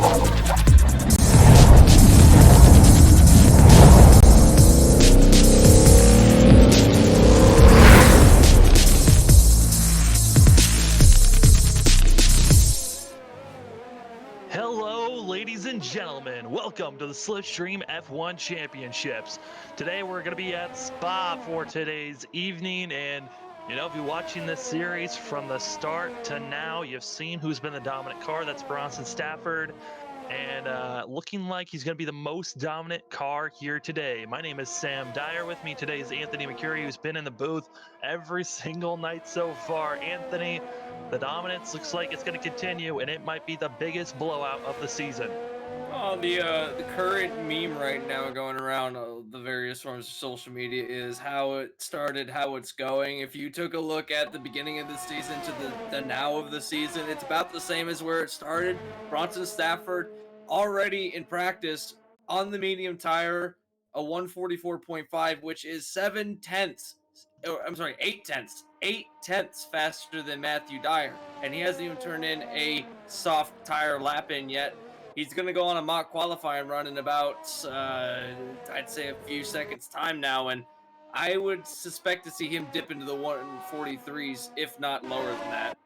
Hello, ladies and gentlemen. Welcome to the Slipstream F1 Championships. Today we're going to be at Spa for today's evening, and if you're watching this series from the start to now, you've seen who's been the dominant car. That's Bronson Stafford, and looking like he's going to be the most dominant car here today. My name is Sam Dyer. With me today is Anthony McCurry, who's been in the booth every single night so far. Anthony, the dominance looks like it's going to continue, and it might be the biggest blowout of the season. Oh, the current meme right now going around the various forms of social media is how it started, how it's going. If you took a look at the beginning of the season to the now of the season, it's about the same as where it started. Bronson Stafford already in practice on the medium tire, a 144.5, which is 8 tenths faster than Matthew Dyer, and he hasn't even turned in a soft tire lap in yet. He's going to go on a mock qualifying run in about, I'd say, a few seconds' time now, and I would suspect to see him dip into the 143s, if not lower than that.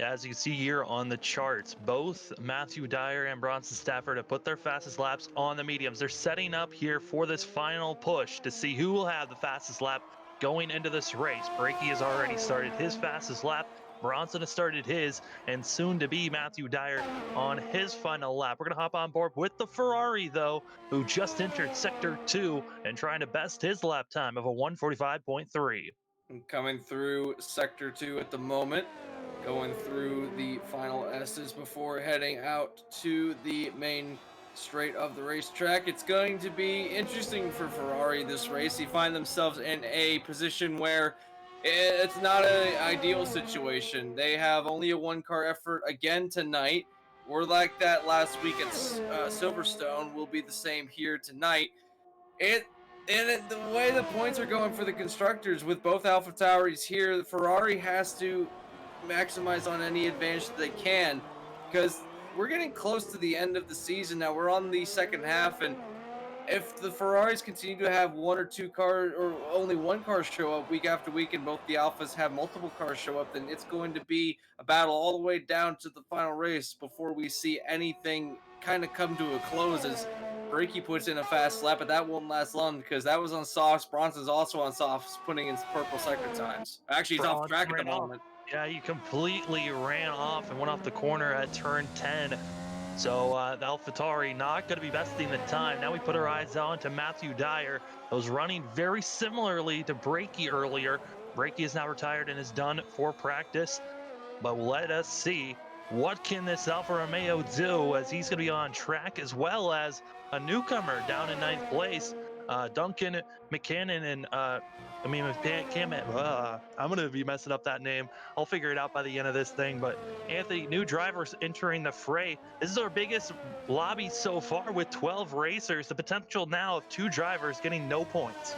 Yeah, as you can see here on the charts, both Matthew Dyer and Bronson Stafford have put their fastest laps on the mediums. They're setting up here for this final push to see who will have the fastest lap going into this race. Brakey has already started his fastest lap. Bronson has started his, and soon to be Matthew Dyer on his final lap. We're going to hop on board with the Ferrari, though, who just entered Sector 2 and trying to best his lap time of a 145.3. Coming through Sector 2 at the moment, going through the final S's before heading out to the main straight of the racetrack. It's going to be interesting for Ferrari this race. They find themselves in a position where it's not an ideal situation. They have only a one-car effort again tonight. We're like that last week at Silverstone. Will be the same here tonight. The way the points are going for the constructors with both AlphaTauris here, Ferrari has to maximize on any advantage that they can, because we're getting close to the end of the season now. We're on the second half, and if the Ferraris continue to have one or two cars or only one car show up week after week and both the Alphas have multiple cars show up, then it's going to be a battle all the way down to the final race before we see anything kind of come to a close, as Brakey puts in a fast lap, but that won't last long because that was on softs. Bronson's also on softs, putting in purple sector times. Actually, he's off track at the moment. Yeah, he completely ran off and went off the corner at turn 10. So the AlphaTauri not going to be besting the time. Now we put our eyes on to Matthew Dyer, who was running very similarly to Brakey earlier. Brakey is now retired and is done for practice. But let us see what can this Alfa Romeo do, as he's going to be on track, as well as a newcomer down in 9th place, Duncan McCannon and I'm going to be messing up that name. I'll figure it out by the end of this thing. But Anthony, new drivers entering the fray. This is our biggest lobby so far with 12 racers. The potential now of 2 drivers getting no points.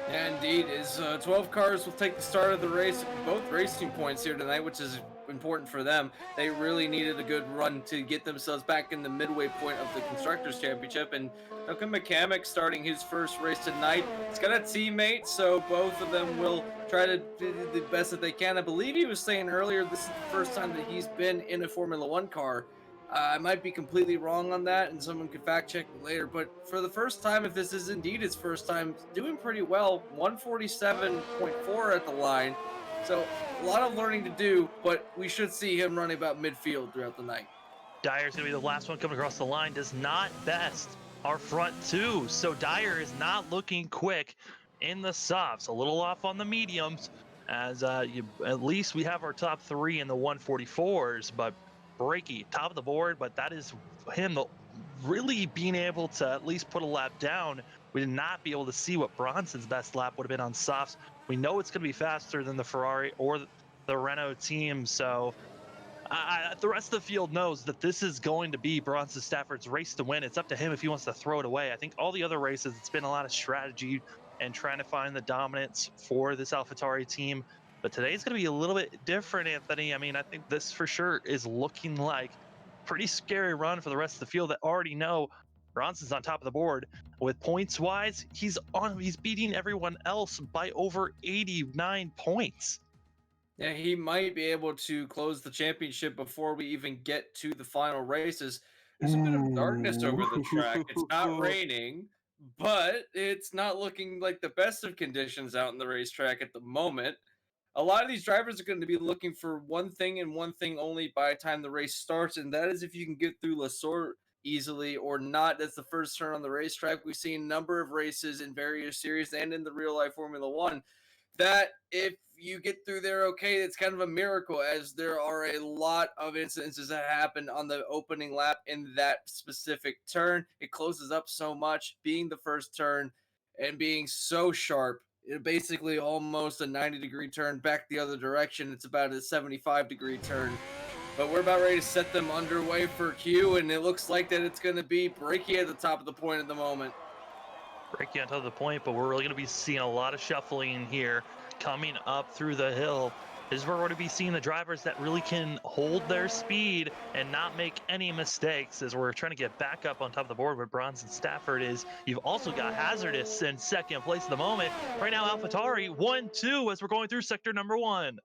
Yeah, indeed. Is 12 cars will take the start of the race, both racing points here tonight, which is important for them. They really needed a good run to get themselves back in the midway point of the Constructors' Championship, and Duncan McCamick starting his first race tonight. He's got a teammate, so both of them will try to do the best that they can. I believe he was saying earlier this is the first time that he's been in a Formula One car. I might be completely wrong on that, and someone could fact check me later. But for the first time, if this is indeed his first time, doing pretty well. 147.4 at the line. So a lot of learning to do, but we should see him running about midfield throughout the night. Dyer's going to be the last one coming across the line. Does not best our front 2. So Dyer is not looking quick in the softs. A little off on the mediums, as at least we have our top 3 in the 144s. But Brakey, top of the board, but that is him really being able to at least put a lap down. We did not be able to see what Bronson's best lap would have been on softs. We know it's going to be faster than the Ferrari or the Renault team, so the rest of the field knows that this is going to be Bronson Stafford's race to win. It's up to him if he wants to throw it away. I think all the other races, it's been a lot of strategy and trying to find the dominance for this AlphaTauri team. But today's going to be a little bit different, Anthony. I mean, I think this for sure is looking like pretty scary run for the rest of the field that already know Bronson's on top of the board. With points wise, he's beating everyone else by over 89 points. Yeah, he might be able to close the championship before we even get to the final races. There's a bit of darkness over the track. It's not raining, but it's not looking like the best of conditions out in the racetrack at the moment. A lot of these drivers are going to be looking for one thing and one thing only by the time the race starts, and that is if you can get through La Sorte easily or not. That's the first turn on the racetrack. We've seen a number of races in various series and in the real life Formula One that if you get through there okay, it's kind of a miracle, as there are a lot of incidences that happen on the opening lap in that specific turn. It closes up so much, being the first turn and being so sharp. It basically almost a 90-degree turn back the other direction. It's about a 75-degree turn. But we're about ready to set them underway for Q, and it looks like that it's going to be Breaky at the top of the point at the moment. Breaking on top of the point, but we're really going to be seeing a lot of shuffling here coming up through the hill. This is where we're going to be seeing the drivers that really can hold their speed and not make any mistakes, as we're trying to get back up on top of the board where Bronson Stafford is. You've also got Hazardous in second place at the moment. Right now, AlphaTauri 1-2 as we're going through sector number 1.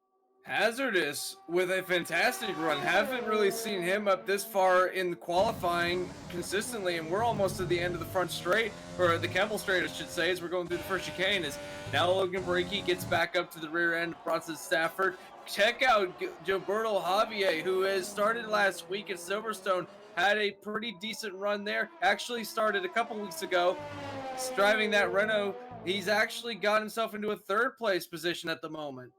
Hazardous with a fantastic run. Haven't really seen him up this far in qualifying consistently, and we're almost to the end of the front straight, or the Campbell straight, I should say, as we're going through the first chicane. As now Logan Breaky gets back up to the rear end of Bronson Stafford. Check out Gilberto Javier, who has started last week at Silverstone, had a pretty decent run there. Actually started a couple weeks ago, driving that Renault. He's actually got himself into a third place position at the moment.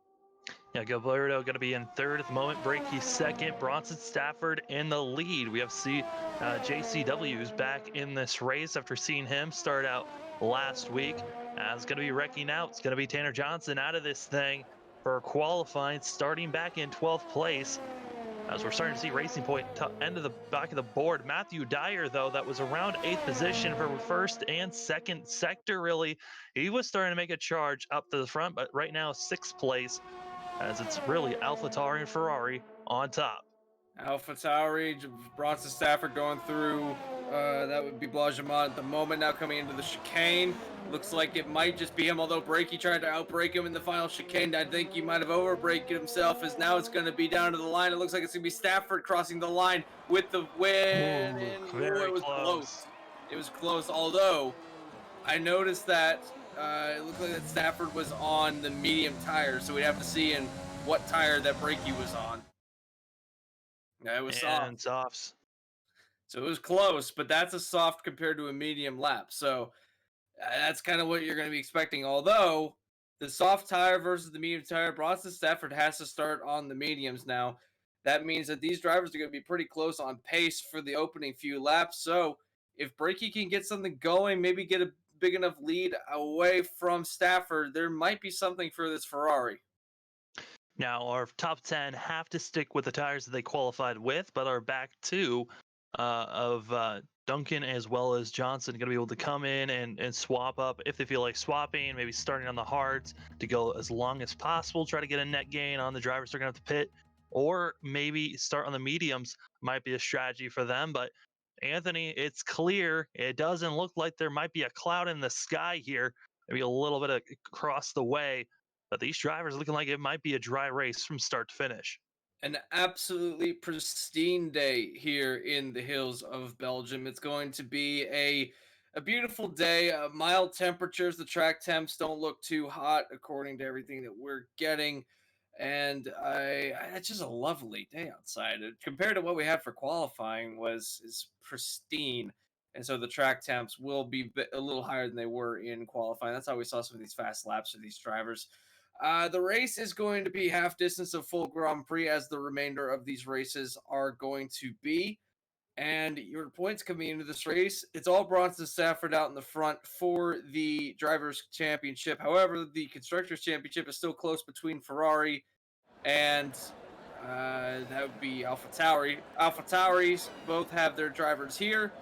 Yeah, Gilberto going to be in third at the moment. Breaky second. Bronson Stafford in the lead. We have JCW who's back in this race after seeing him start out last week. It's going to be wrecking out. It's going to be Tanner Johnson out of this thing for qualifying, starting back in 12th place. As we're starting to see Racing Point end of the back of the board. Matthew Dyer, though, that was around 8th position for first and second sector, really. He was starting to make a charge up to the front, but right now 6th place, as it's really AlphaTauri and Ferrari on top. AlphaTauri, Bronson Stafford going through, that would be Blajamont at the moment, now coming into the chicane. Looks like it might just be him, although Breaky tried to outbrake him in the final chicane. I think he might have overbraked himself, as now it's going to be down to the line. It looks like it's going to be Stafford crossing the line with the win. Very it was close. It was close, although I noticed that it looked like that Stafford was on the medium tire, so we'd have to see in what tire that Breaky was on. Yeah, it was soft. Softs. So it was close, but that's a soft compared to a medium lap. So that's kind of what you're going to be expecting. Although the soft tire versus the medium tire, Bronson Stafford has to start on the mediums now. That means that these drivers are going to be pretty close on pace for the opening few laps. So if Breaky can get something going, maybe get a big enough lead away from Stafford, there might be something for this Ferrari. Now, our top 10 have to stick with the tires that they qualified with, but our back two of Duncan as well as Johnson going to be able to come in and swap up if they feel like swapping, maybe starting on the hards to go as long as possible, try to get a net gain on the drivers they're going to have to pit, or maybe start on the mediums might be a strategy for them. But Anthony, it's clear it doesn't look like there might be a cloud in the sky here, maybe a little bit across the way. But these drivers looking like it might be a dry race from start to finish. An absolutely pristine day here in the hills of Belgium. It's going to be a beautiful day, mild temperatures. The track temps don't look too hot according to everything that we're getting. And it's just a lovely day outside. Compared to what we had for qualifying is pristine. And so the track temps will be a little higher than they were in qualifying. That's how we saw some of these fast laps for these drivers. The race is going to be half distance of full Grand Prix, as the remainder of these races are going to be. And your points coming into this race, it's all Bronson Stafford out in the front for the Drivers' Championship. However, the Constructors' Championship is still close between Ferrari and that would be AlphaTauri. AlphaTauris both have their drivers here,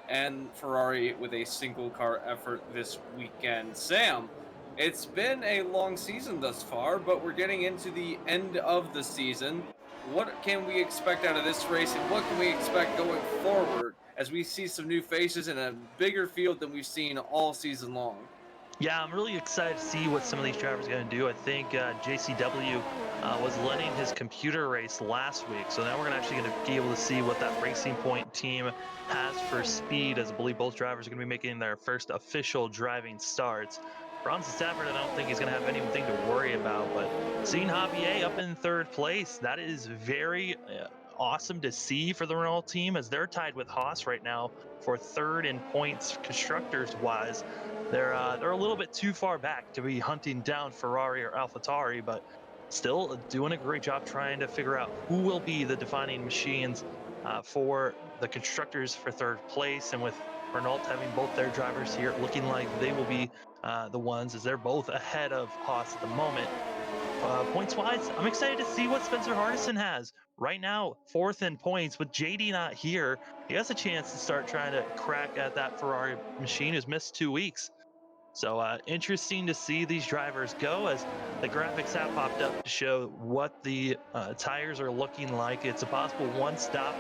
and Ferrari with a single car effort this weekend. Sam, it's been a long season thus far, but we're getting into the end of the season. what can we expect out of this race, and what can we expect going forward as we see some new faces in a bigger field than we've seen all season long? Yeah, I'm really excited to see what some of these drivers are going to do. I think JCW was letting his computer race last week, so now we're actually going to be able to see what that Racing Point team has for speed, as I believe both drivers are going to be making their first official driving starts. Bronson Stafford, I don't think he's going to have anything to worry about, but seeing Javier up in third place, that is very awesome to see for the Renault team, as they're tied with Haas right now for third in points constructors wise. They're a little bit too far back to be hunting down Ferrari or AlphaTauri, but still doing a great job trying to figure out who will be the defining machines for the constructors for third place. And with Renault having both their drivers here, looking like they will be the ones, as they're both ahead of Haas at the moment. Points wise, I'm excited to see what Spencer Hardison has. Right now, fourth in points, with JD not here, he has a chance to start trying to crack at that Ferrari machine who's missed 2 weeks. So interesting to see these drivers go, as the graphics have popped up to show what the tires are looking like. It's a possible one stop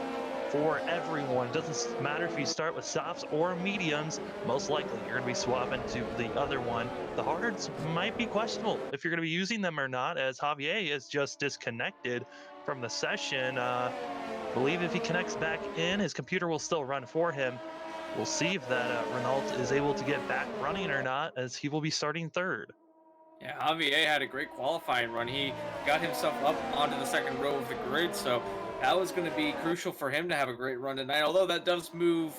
for everyone. It doesn't matter if you start with softs or mediums. Most likely you're going to be swapping to the other one. The hards might be questionable if you're going to be using them or not, as Javier is just disconnected from the session. Believe if he connects back in, his computer will still run for him. We'll see if that Renault is able to get back running or not, as he will be starting third. Yeah, Javier had a great qualifying run. He got himself up onto the second row of the grid, so that was going to be crucial for him to have a great run tonight. Although that does move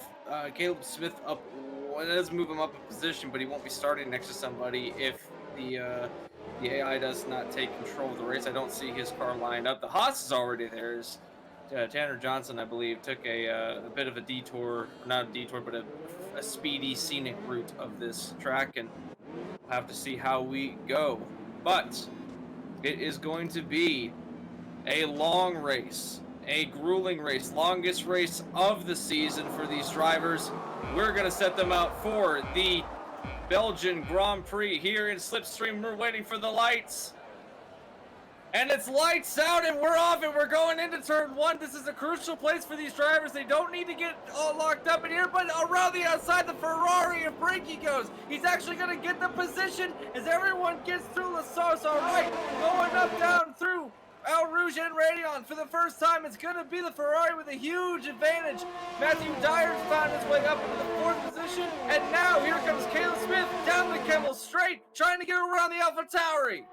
Caleb Smith up, well, it does move him up a position, but he won't be starting next to somebody if the AI does not take control of the race. I don't see his car lined up. The Haas is already there. Tanner Johnson, I believe, took a bit of a detour, not a detour, but a speedy, scenic route of this track, and we'll have to see how we go. But it is going to be a long race, a grueling race, longest race of the season for these drivers. We're going to set them out for the Belgian Grand Prix here in Slipstream. We're waiting for the lights. And it's lights out, and we're off, and we're going into turn one. This is a crucial place for these drivers. They don't need to get all locked up in here, but around the outside, the Ferrari, if Brakey goes, he's actually going to get the position as everyone gets through La Sauce. All right, going up, down, through Al Rouge and Rayon. For the first time, it's going to be the Ferrari with a huge advantage. Matthew Dyer's found his way up into the fourth position, and now here comes Caleb Smith down the Kemmel straight, trying to get around the AlphaTauri.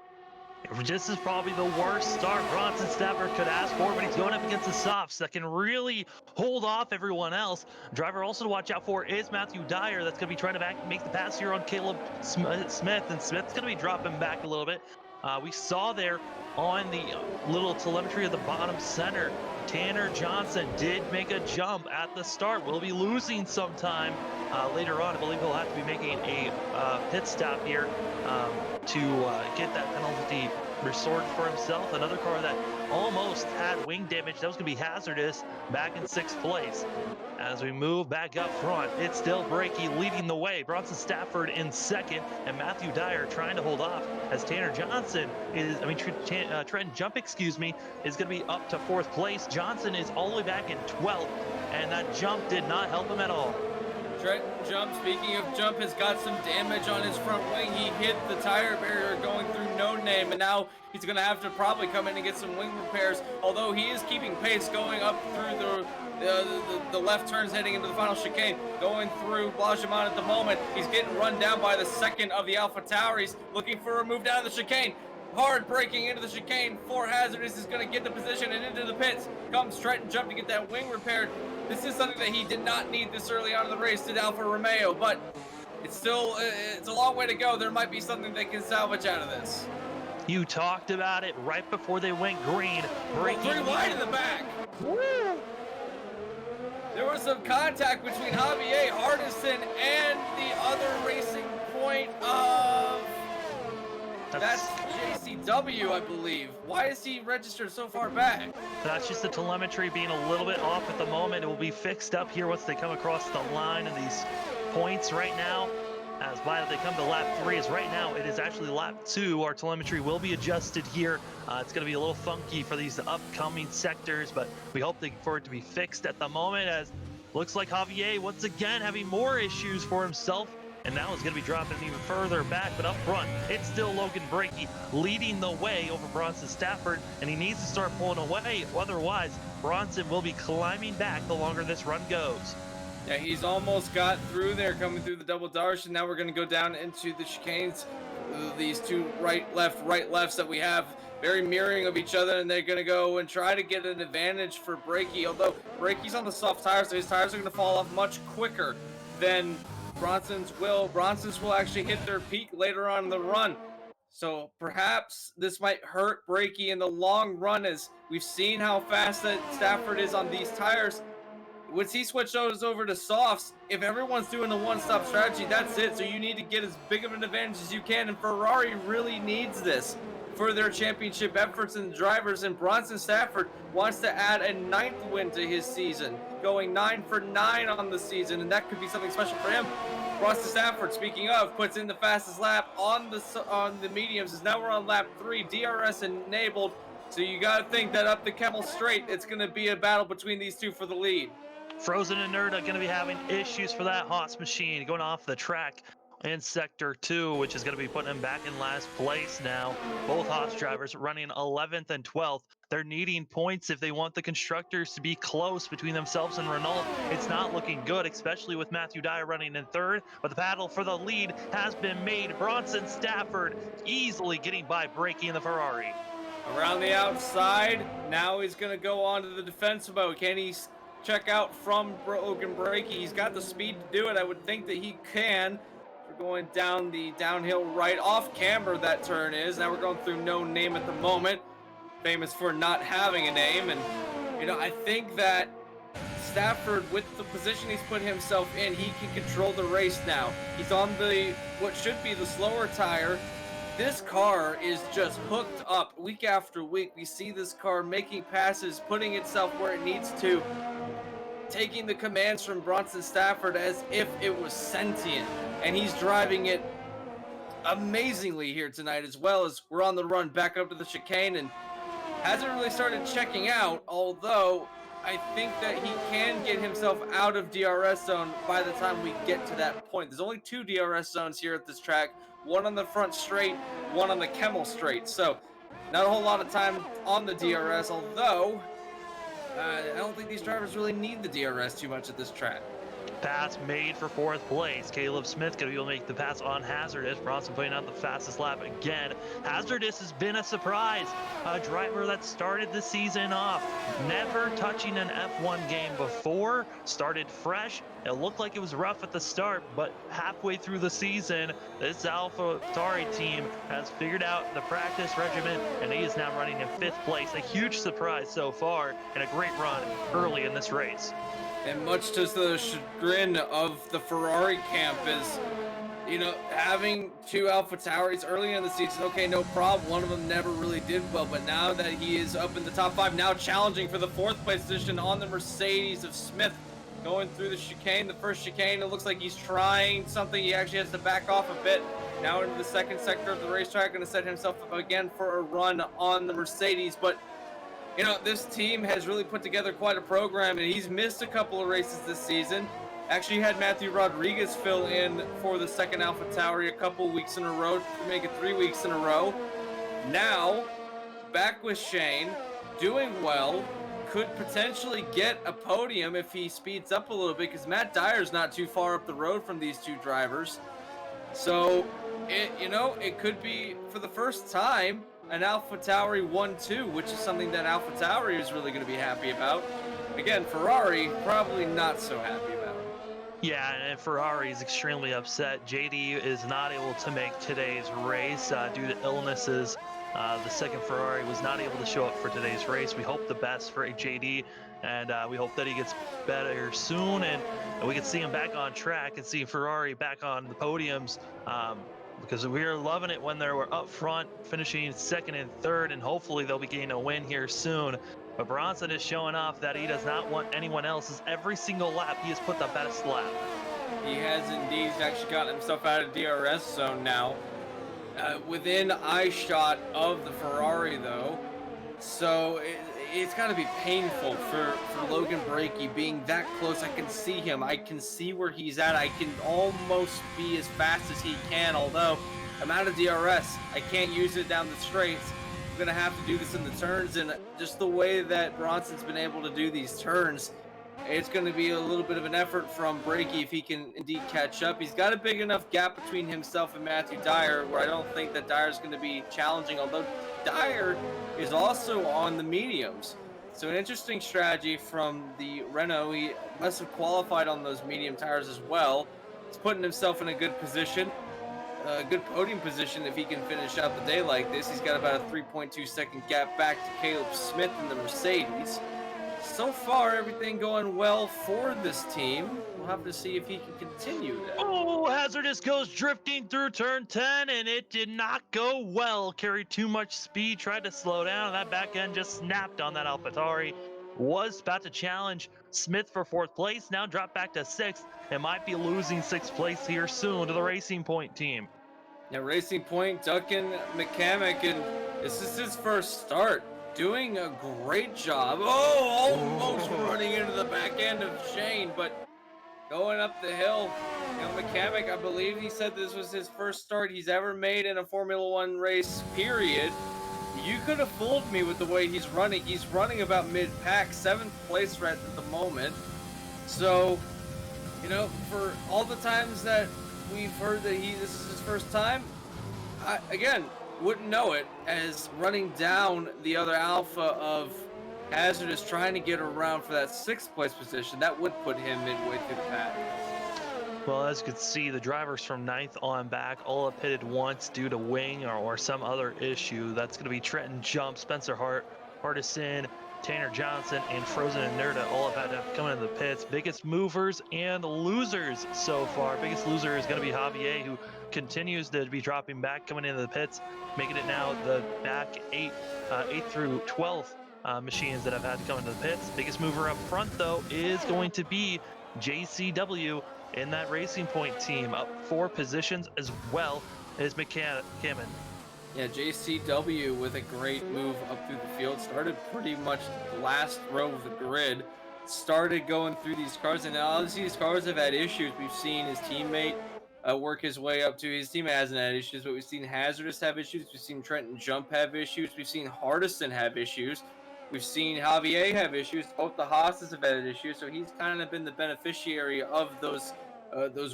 This is probably the worst start Bronson Stafford could ask for, but he's going up against the softs that can really hold off everyone else. Driver also to watch out for is Matthew Dyer. That's going to be trying to make the pass here on Caleb Smith, and Smith's going to be dropping back a little bit. We saw there on the little telemetry of the bottom center, Tanner Johnson did make a jump at the start. We'll be losing some time later on. I believe he'll have to be making a pit stop here to get that penalty restored for himself. Another car that almost had wing damage, that was going to be hazardous, back in sixth place. As we move back up front, it's still Brakey leading the way. Bronson Stafford in second, and Matthew Dyer trying to hold off, as Tanner Johnson Trenton Jump, is going to be up to fourth place. Johnson is all the way back in 12th, and that jump did not help him at all. Trenton Jump, speaking of jump, has got some damage on his front wing. He hit the tire barrier going through No Name, and now he's going to have to probably come in and get some wing repairs, although he is keeping pace going up through the left turns heading into the final chicane, going through Blagemont at the moment. He's getting run down by the second of the AlphaTauris, looking for a move down the chicane. Hard braking into the chicane for Hazardous is going to get the position, and into the pits comes Trenton Jump to get that wing repaired. This is something that he did not need this early on in the race, did Alfa Romeo, but it's still, it's a long way to go. There might be something they can salvage out of this. You talked about it right before they went green. Breaking 3 wide in the back. Woo! There was some contact between Javier Hardison and the other Racing Point of... That's JCW, I believe. Why is he registered so far back? That's just the telemetry being a little bit off at the moment. It will be fixed up here once they come across the line of these points right now. as by they come to lap 3, as right now it is actually lap 2. Our telemetry will be adjusted here. It's going to be a little funky for these upcoming sectors, but we hope for it to be fixed at the moment, as looks like Javier once again having more issues for himself, and now is going to be dropping even further back. But up front, it's still Logan Brakey leading the way over Bronson Stafford, and he needs to start pulling away. Otherwise, Bronson will be climbing back the longer this run goes. Yeah, he's almost got through there, coming through the double darsh, and now we're going to go down into the chicanes. These two right lefts that we have, very mirroring of each other, and they're going to go and try to get an advantage for Brakey. Although Brakey's on the soft tires, so his tires are going to fall off much quicker than Bronson's will. Bronson's will actually hit their peak later on in the run. So perhaps this might hurt Brakey in the long run, as we've seen how fast that Stafford is on these tires. Once he switched those over to softs, if everyone's doing the one-stop strategy, that's it. So you need to get as big of an advantage as you can, and Ferrari really needs this for their championship efforts and drivers. And Bronson Stafford wants to add a 9th win to his season, going 9 for 9 on the season, and that could be something special for him. Bronson Stafford, speaking of, puts in the fastest lap on the mediums, as now we're on lap 3, DRS enabled. So you got to think that up the Kemmel Straight, it's going to be a battle between these two for the lead. Frozen and Nerda going to be having issues for that Haas machine going off the track in Sector 2, which is going to be putting him back in last place now. Both Haas drivers running 11th and 12th. They're needing points if they want the constructors to be close between themselves and Renault. It's not looking good, especially with Matthew Dyer running in 3rd, but the battle for the lead has been made. Bronson Stafford easily getting by Brakey in the Ferrari. Around the outside, now he's going to go on to the defensive mode. Can he check out from Logan Brakey? He's got the speed to do it. I would think that he can. We're going down the downhill right, off camber that turn is. Now we're going through no name at the moment. Famous for not having a name. And, you know, I think that Stafford, with the position he's put himself in, he can control the race now. He's on what should be the slower tire. This car is just hooked up week after week. We see this car making passes, putting itself where it needs to, taking the commands from Bronson Stafford as if it was sentient. And he's driving it amazingly here tonight, as well as we're on the run back up to the chicane, and hasn't really started checking out, although I think that he can get himself out of DRS zone by the time we get to that point. There's only 2 DRS zones here at this track, one on the front straight, one on the Kemmel Straight. So not a whole lot of time on the DRS, although I don't think these drivers really need the DRS too much at this track. Pass made for 4th place. Caleb Smith going to be able to make the pass on Hazardous. Bronson putting out the fastest lap again. Hazardous has been a surprise. A driver that started the season off, never touching an F1 game before, started fresh. It looked like it was rough at the start, but halfway through the season, this AlphaTauri team has figured out the practice regimen, and he is now running in 5th place. A huge surprise so far, and a great run early in this race. And much to the chagrin of the Ferrari camp is, you know, having 2 AlphaTauris early in the season, okay, no problem. One of them never really did well, but now that he is up in the top 5, now challenging for the 4th place position on the Mercedes of Smith, going through the chicane, the first chicane, it looks like he's trying something. He actually has to back off a bit. Now into the 2nd sector of the racetrack, going to set himself up again for a run on the Mercedes, but you know, this team has really put together quite a program, and he's missed a couple of races this season. Actually had Matthew Rodriguez fill in for the 2nd AlphaTauri a couple weeks in a row, to make it 3 weeks in a row. Now, back with Shane, doing well, could potentially get a podium if he speeds up a little bit, because Matt Dyer's not too far up the road from these 2 drivers. So, it could be, for the first time, an AlphaTauri 1-2, which is something that AlphaTauri is really going to be happy about. Again, Ferrari, probably not so happy about. Yeah, and Ferrari is extremely upset. JD is not able to make today's race due to illnesses. The 2nd Ferrari was not able to show up for today's race. We hope the best for JD, and we hope that he gets better soon, and we can see him back on track and see Ferrari back on the podiums. Because we are loving it when they're up front, finishing 2nd and 3rd, and hopefully they'll be getting a win here soon. But Bronson is showing off that he does not want anyone else's. Every single lap, he has put the best lap. He has indeed. He's actually gotten himself out of DRS zone now. Within eye shot of the Ferrari, though. So it's got to be painful for Logan Brakey being that close. I can see him. I can see where he's at. I can almost be as fast as he can, although I'm out of DRS. I can't use it down the straights. I'm going to have to do this in the turns, and just the way that Bronson's been able to do these turns, it's going to be a little bit of an effort from Brakey if he can indeed catch up. He's got a big enough gap between himself and Matthew Dyer where I don't think that Dyer's going to be challenging, although Dyer is also on the mediums. So an interesting strategy from the Renault. He must have qualified on those medium tires as well. He's putting himself in a good position, a good podium position if he can finish out the day like this. He's got about a 3.2 second gap back to Caleb Smith in the Mercedes. So far, everything going well for this team. We'll have to see if he can continue that. Oh, Hazardous goes drifting through turn 10, and it did not go well. Carried too much speed, tried to slow down, and that back end just snapped on that AlphaTauri. Was about to challenge Smith for 4th place, now dropped back to 6th, and might be losing 6th place here soon to the Racing Point team. Now, Racing Point, Duncan McCamick, and this is his first start. Doing a great job. Oh, almost running into the back end of Shane, but going up the hill. You know, McCamick, I believe he said this was his first start he's ever made in a Formula One race, period. You could have fooled me with the way he's running. He's running about mid-pack, 7th place right at the moment. So, you know, for all the times that we've heard that this is his first time, again, wouldn't know it as running down the other Alpha of Hazardous, trying to get around for that 6th place position. That would put him midway through the pack. Well, as you can see, the drivers from 9th on back all have pitted once due to wing or some other issue. That's going to be Trenton Jump, Spencer Hart, Hardison, Tanner Johnson, and Frozen and Nerda all have had to come into the pits. Biggest movers and losers so far. Biggest loser is going to be Javier, who continues to be dropping back, coming into the pits, making it now the back 8th through 12th machines that have had to come into the pits. Biggest mover up front, though, is going to be JCW in that Racing Point team, up 4 positions, as well as McCammon. Yeah, JCW with a great move up through the field. Started pretty much last row of the grid. Started going through these cars, and now obviously these cars have had issues. We've seen his teammate work his way up to. His team hasn't had issues, but we've seen Hazardous have issues. We've seen Trenton Jump have issues. We've seen Hardison have issues. We've seen Javier have issues. Both the Haas's have had issues, so he's kind of been the beneficiary of those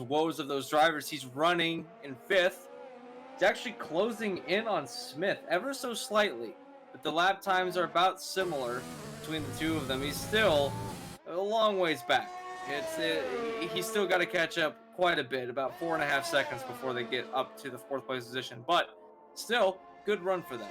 woes of those drivers. He's running in 5th. He's actually closing in on Smith ever so slightly, but the lap times are about similar between the two of them. He's still a long ways back. He's still got to catch up quite a bit, about 4.5 seconds before they get up to the 4th place position, but still good run for them.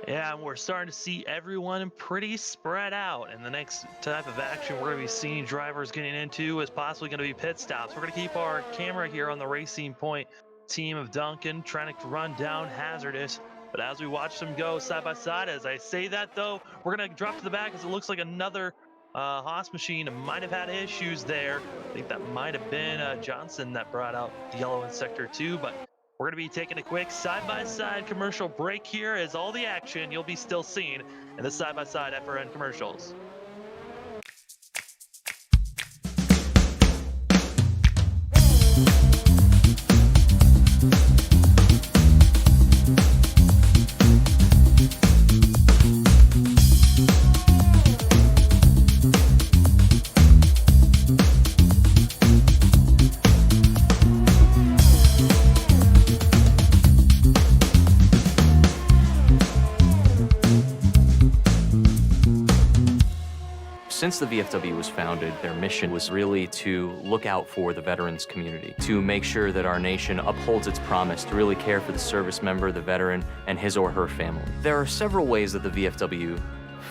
Yeah, and we're starting to see everyone pretty spread out. And the next type of action we're going to be seeing drivers getting into is possibly going to be pit stops. We're going to keep our camera here on the Racing Point team of Duncan, trying to run down Hazardous. But as we watch them go side by side, as I say that, though, we're going to drop to the back as it looks like another Haas machine might have had issues there. I think that might have been Johnson that brought out the yellow in Sector 2, but we're going to be taking a quick side-by-side commercial break here as all the action you'll be still seeing in the side-by-side FRN commercials. Since the VFW was founded, their mission was really to look out for the veterans community, to make sure that our nation upholds its promise to really care for the service member, the veteran, and his or her family. There are several ways that the VFW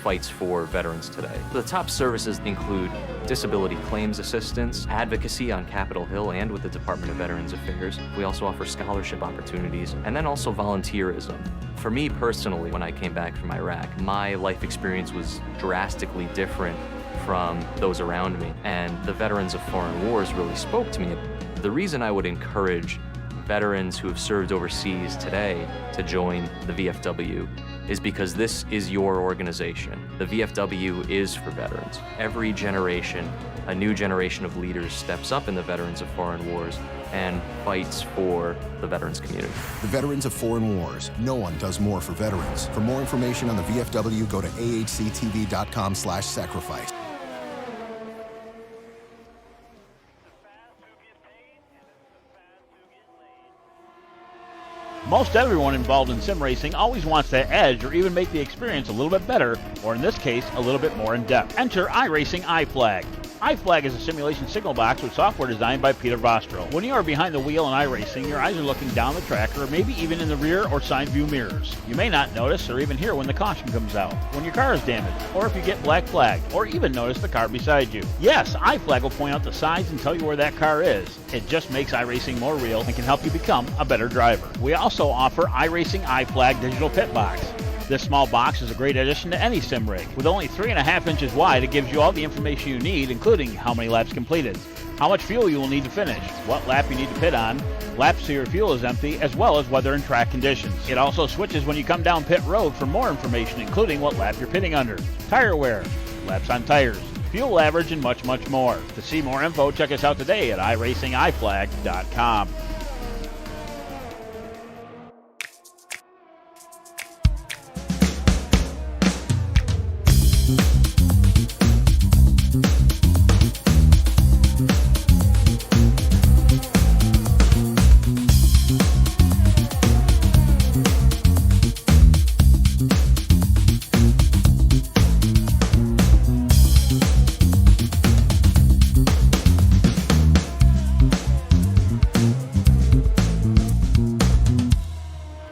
fights for veterans today. The top services include disability claims assistance, advocacy on Capitol Hill and with the Department of Veterans Affairs. We also offer scholarship opportunities, and then also volunteerism. For me personally, when I came back from Iraq, my life experience was drastically different from those around me. And the Veterans of Foreign Wars really spoke to me. The reason I would encourage veterans who have served overseas today to join the VFW is because this is your organization. The VFW is for veterans. Every generation, a new generation of leaders steps up in the Veterans of Foreign Wars and fights for the veterans community. The Veterans of Foreign Wars. No one does more for veterans. For more information on the VFW, go to ahctv.com/sacrifice. Most everyone involved in sim racing always wants that edge or even make the experience a little bit better, or in this case, a little bit more in-depth. Enter iRacing iFlag. iFlag is a simulation signal box with software designed by Peter Vostro. When you are behind the wheel in iRacing, your eyes are looking down the track or maybe even in the rear or side view mirrors. You may not notice or even hear when the caution comes out, when your car is damaged, or if you get black flagged, or even notice the car beside you. Yes, iFlag will point out the signs and tell you where that car is. It just makes iRacing more real and can help you become a better driver. We also offer iRacing iFlag Digital Pit Box. This small box is a great addition to any sim rig. With only 3.5 inches wide, it gives you all the information you need, including how many laps completed, how much fuel you will need to finish, what lap you need to pit on, laps till your fuel is empty, as well as weather and track conditions. It also switches when you come down pit road for more information, including what lap you're pitting under, tire wear, laps on tires, fuel average, and much, much more. To see more info, check us out today at iracingiflag.com.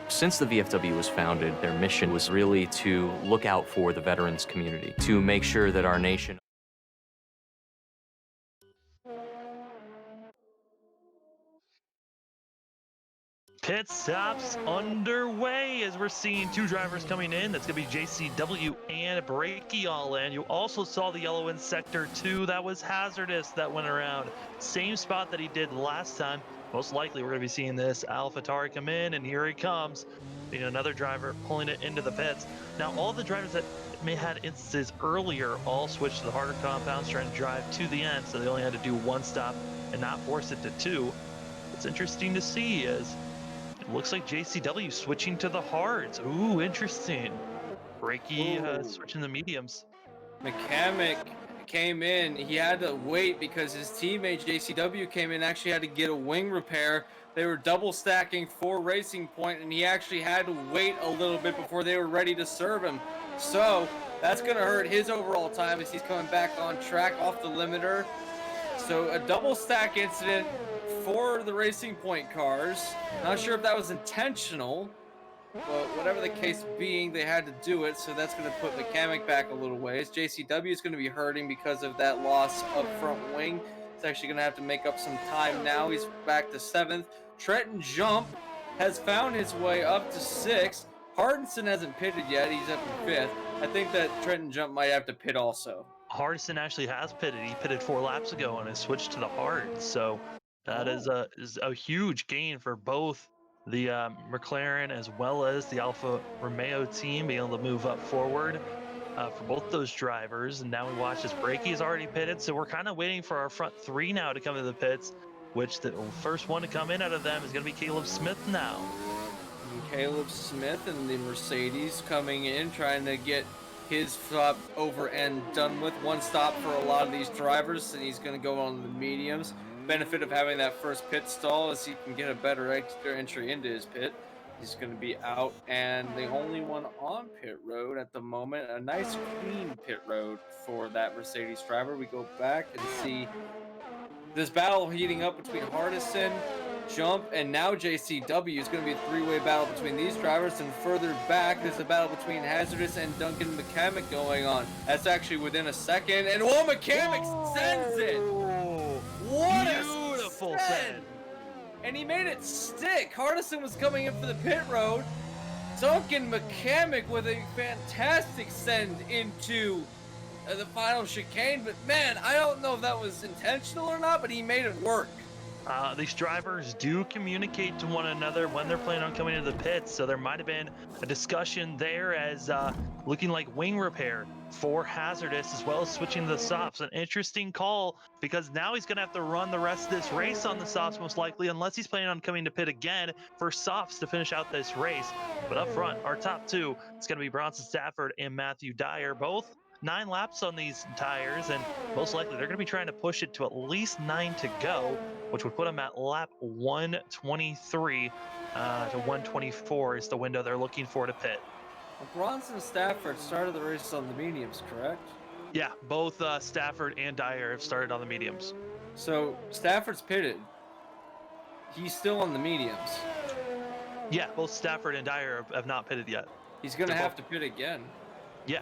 Since the VFW was founded, their mission was really to look out for the veterans community, to make sure that our nation... Pit stops underway as we're seeing two drivers coming in. That's going to be JCW and Breaky all in. You also saw the yellow in Sector 2. That was Hazardous that went around. Same spot that he did last time. Most likely we're going to be seeing this AlphaTauri come in, and here he comes. Being another driver pulling it into the pits. Now, all the drivers that may had instances earlier all switched to the harder compounds, trying to drive to the end, so they only had to do one stop and not force it to two. What's interesting to see is it looks like JCW switching to the hards. Ooh, interesting. Breaky switching the mediums. McCamick came in. He had to wait because his teammate JCW came in, actually had to get a wing repair. They were double stacking for Racing Point, and he actually had to wait a little bit before they were ready to serve him. So that's going to hurt his overall time as he's coming back on track off the limiter. So a double stack incident for the Racing Point cars. Not sure if that was intentional, but whatever the case being, they had to do it. So that's going to put McCamick back a little ways. JCW is going to be hurting because of that loss of front wing. He's actually going to have to make up some time now. He's back to 7th. Trenton Jump has found his way up to 6th. Hardison hasn't pitted yet. He's up in 5th. I think that Trenton Jump might have to pit also. Hardison actually has pitted. He pitted 4 laps ago and has switched to the hard. So that is a huge gain for both the McLaren as well as the Alfa Romeo team, being able to move up forward for both those drivers. And now we watch as Breaky is already pitted. So we're kind of waiting for our front 3 now to come to the pits, which the first one to come in out of them is going to be Caleb Smith now. And Caleb Smith and the Mercedes coming in, trying to get his stop over and done with. One stop for a lot of these drivers, and he's going to go on the mediums. Benefit of having that first pit stall is he can get a better entry into his pit. He's going to be out, and the only one on pit road at the moment, a nice clean pit road for that Mercedes driver. We go back and see this battle heating up between Hardison, Jump, and now JCW. Is going to be a 3-way battle between these drivers, and further back there's a battle between Hazardous and Duncan McCamick going on. That's actually within a second, and McCamick sends it! What a beautiful send! And he made it stick. Hardison was coming in for the pit road. Duncan McCamick with a fantastic send into the final chicane, but man, I don't know if that was intentional or not, but he made it work. These drivers do communicate to one another when they're planning on coming into the pits, so there might have been a discussion there as looking like wing repair for hazardous as well as switching to the softs. An interesting call because now he's going to have to run the rest of this race on the softs most likely, unless he's planning on coming to pit again for softs to finish out this race. But up front, our top two, it's going to be Bronson Stafford and Matthew Dyer, both 9 laps on these tires, and most likely they're going to be trying to push it to at least 9 to go, which would put them at lap 123 to 124 is the window they're looking for to pit. Well, Bronson and Stafford started the race on the mediums, correct? Yeah, both Stafford and Dyer have started on the mediums. So Stafford's pitted. He's still on the mediums. Yeah, both Stafford and Dyer have not pitted yet. He's going to have to pit again. Yeah.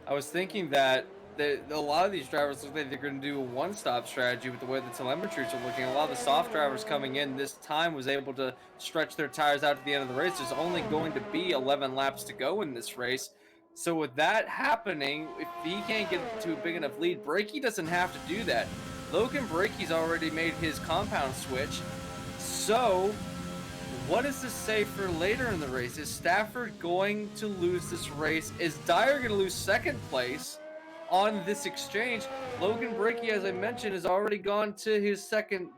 I was thinking that a lot of these drivers look like they're going to do a one-stop strategy with the way the telemetries are looking. A lot of the soft drivers coming in this time was able to stretch their tires out to the end of the race. There's only going to be 11 laps to go in this race. So with that happening, if he can't get to a big enough lead, Brakey doesn't have to do that. Logan Brakey's already made his compound switch. So what does this say for later in the race? Is Stafford going to lose this race? Is Dyer going to lose second place on this exchange? Logan Brakey, as I mentioned, has already gone to his second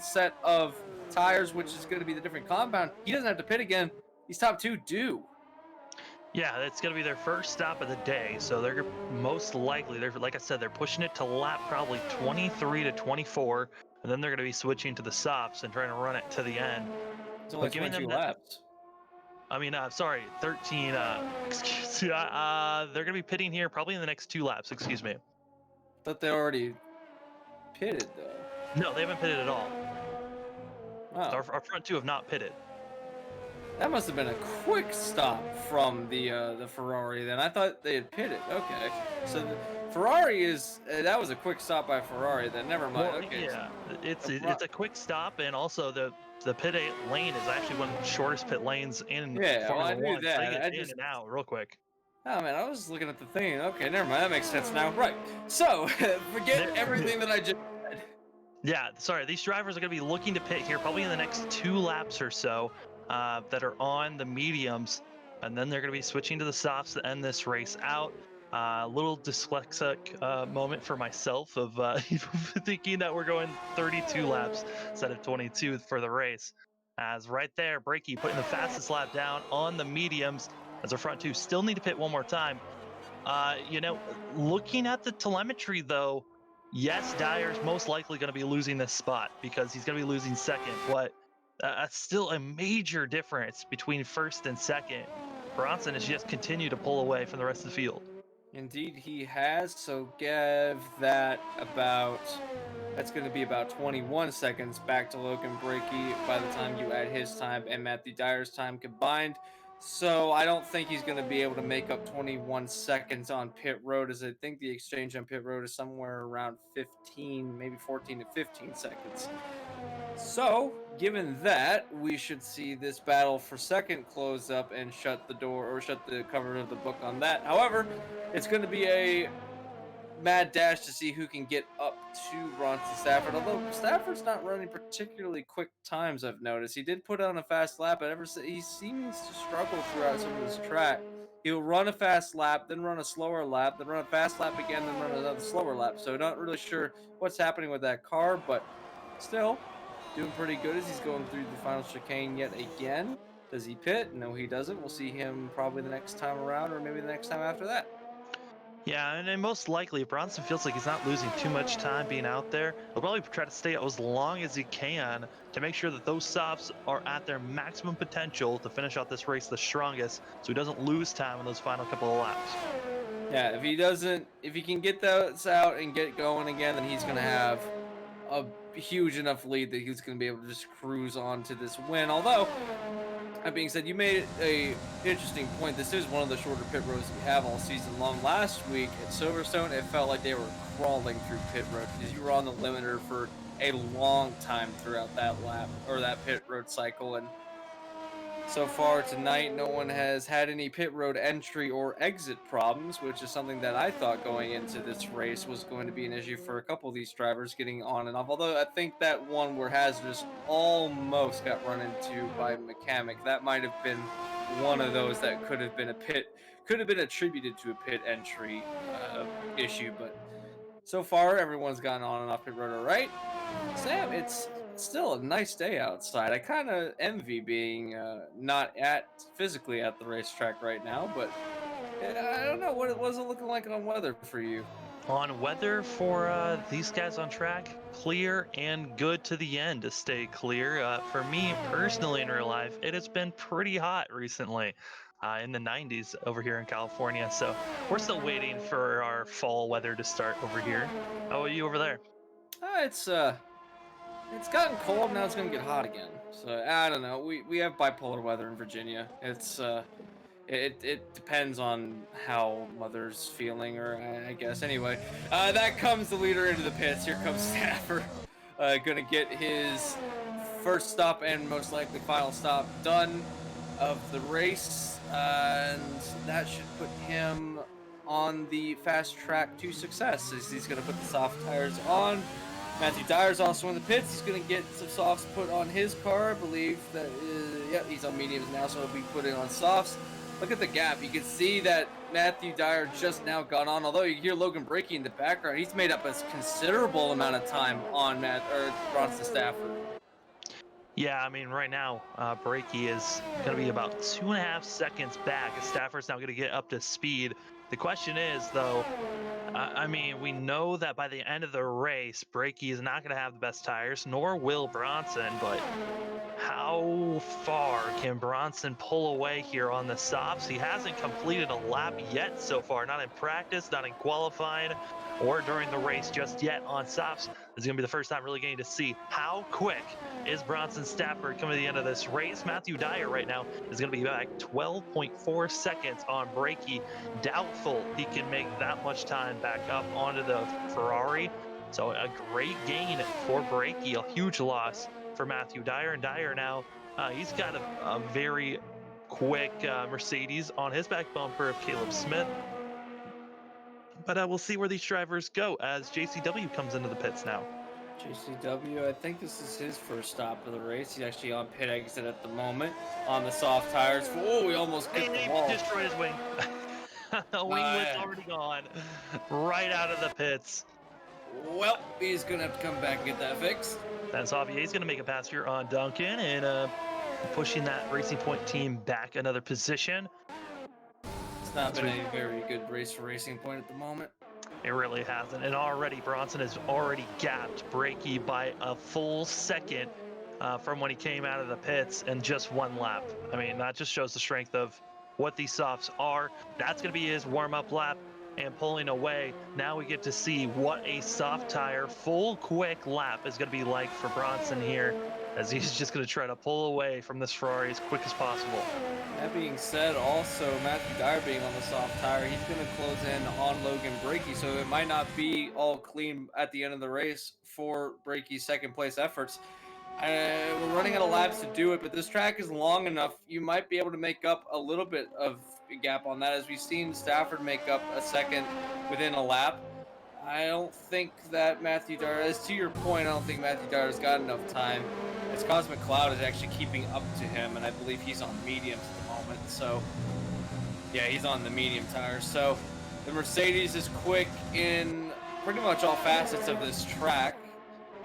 set of tires, which is going to be the different compound. He doesn't have to pit again. These top two do. Yeah, it's going to be their first stop of the day, so they're most likely, like I said, they're pushing it to lap probably 23 to 24, and then they're going to be switching to the softs and trying to run it to the end. It's only 22 laps. I mean, sorry, 13. Excuse me. They're going to be pitting here probably in the next 2 laps. Excuse me. Thought they already pitted though. No, they haven't pitted at all. Wow. Our front two have not pitted. That must have been a quick stop from the Ferrari. Then I thought they had pitted. Okay, so the Ferrari is that was a quick stop by Ferrari. Then never mind. Well, okay, yeah, it's a quick stop, and also the pit lane is actually one of the shortest pit lanes in Formula One. That. So you get in and out real quick. Oh man, I was looking at the thing. Okay, never mind. That makes sense now. Right. So forget everything that I just said. Yeah, sorry. These drivers are going to be looking to pit here probably in the next 2 laps or so that are on the mediums, and then they're going to be switching to the softs to end this race out. A little dyslexic moment for myself of thinking that we're going 32 laps instead of 22 for the race. As right there, Brakey putting the fastest lap down on the mediums as our front two still need to pit one more time. Looking at the telemetry though, yes, Dyer's most likely going to be losing this spot because he's going to be losing second, but that's still a major difference between first and second. Bronson has just continued to pull away from the rest of the field. Indeed, he has. So give that that's going to be about 21 seconds back to Logan Brakey by the time you add his time and Matthew Dyer's time combined. So I don't think he's going to be able to make up 21 seconds on pit road, as I think the exchange on pit road is somewhere around 15, maybe 14 to 15 seconds. So, given that, we should see this battle for second close up and shut the door, or shut the cover of the book on that. However, it's going to be a mad dash to see who can get up to Bronson Stafford, although Stafford's not running particularly quick times, I've noticed. He did put on a fast lap, but he seems to struggle throughout some of this track. He'll run a fast lap, then run a slower lap, then run a fast lap again, then run another slower lap. So not really sure what's happening with that car, but still doing pretty good as he's going through the final chicane yet again. Does he pit? No, he doesn't. We'll see him probably the next time around, or maybe the next time after that. Yeah, and then most likely, if Bronson feels like he's not losing too much time being out there, he'll probably try to stay out as long as he can to make sure that those softs are at their maximum potential to finish out this race the strongest, so he doesn't lose time in those final couple of laps. Yeah, if he can get those out and get going again, then he's going to have a huge enough lead that he's going to be able to just cruise on to this win. Although, that being said, you made a interesting point. This is one of the shorter pit roads we have all season long. Last week at Silverstone, it felt like they were crawling through pit road because you were on the limiter for a long time throughout that lap or that pit road cycle. And So far tonight, no one has had any pit road entry or exit problems, which is something that I thought going into this race was going to be an issue for a couple of these drivers getting on and off. Although I think that one where Hazardous almost got run into by Mechanic, that might have been one of those that could have been attributed to a pit entry issue. But so far, everyone's gotten on and off pit road all right. Sam, it's still a nice day outside. I kind of envy being not physically at the racetrack right now, but I don't know what it was looking like on weather for you. On weather for these guys on track, clear and good to the end to stay clear. For me personally in real life, it has been pretty hot recently. In the 90s over here in California, so we're still waiting for our fall weather to start over here. How are you over there? It's gotten cold, now it's gonna get hot again. So I don't know. We have bipolar weather in Virginia. It depends on how mother's feeling, or I guess. Anyway, that comes the leader into the pits. Here comes Stafford, gonna get his first stop and most likely final stop done of the race, and that should put him on the fast track to success, as he's gonna put the soft tires on. Matthew Dyer's also in the pits. He's going to get some softs put on his car. I believe that, he's on mediums now, so he'll be putting on softs. Look at the gap. You can see that Matthew Dyer just now got on. Although you hear Logan Breaky in the background, he's made up a considerable amount of time on Bronson Stafford. Yeah, I mean, right now, Breaky is going to be about 2.5 seconds back, as Stafford's now going to get up to speed. The question is, though, I mean, we know that by the end of the race, Breaky is not going to have the best tires, nor will Bronson, but how far can Bronson pull away here on the softs? He hasn't completed a lap yet so far, not in practice, not in qualifying, or during the race just yet on softs. This is going to be the first time really getting to see how quick is Bronson Stafford coming to the end of this race. Matthew Dyer right now is going to be back 12.4 seconds on Breaky. Doubtful he can make that much time back up onto the Ferrari. So a great gain for Breaky, a huge loss for Matthew Dyer. And Dyer now, he's got a very quick Mercedes on his back bumper of Caleb Smith. But we'll see where these drivers go as JCW comes into the pits now. JCW, I think this is his first stop of the race. He's actually on pit exit at the moment on the soft tires. Oh, we almost hit the wall. He destroyed his wing. The winglet's already gone. Right out of the pits. Well, he's going to have to come back and get that fixed. That's Xavier. He's going to make a pass here on Duncan and pushing that Racing Point team back another position. It's not been a very good race for Racing Point at the moment. It really hasn't. And already Bronson has already gapped Breaky by a full second from when he came out of the pits in just one lap. I mean, that just shows the strength of what these softs are. That's going to be his warm-up lap and pulling away. Now we get to see what a soft tire full quick lap is going to be like for Bronson here, as he's just going to try to pull away from this Ferrari as quick as possible. That being said, also Matthew Dyer being on the soft tire, he's going to close in on Logan Breaky, so it might not be all clean at the end of the race for Breaky's second place efforts. We're running out of laps to do it, but this track is long enough. You might be able to make up a little bit of a gap on that, as we've seen Stafford make up a second within a lap. I don't think that Matthew Dyer, as to your point, I don't think Matthew Dyer's got enough time, as Cosmic Cloud is actually keeping up to him, and I believe he's on mediums at the moment. So, yeah, he's on the medium tires. So, the Mercedes is quick in pretty much all facets of this track.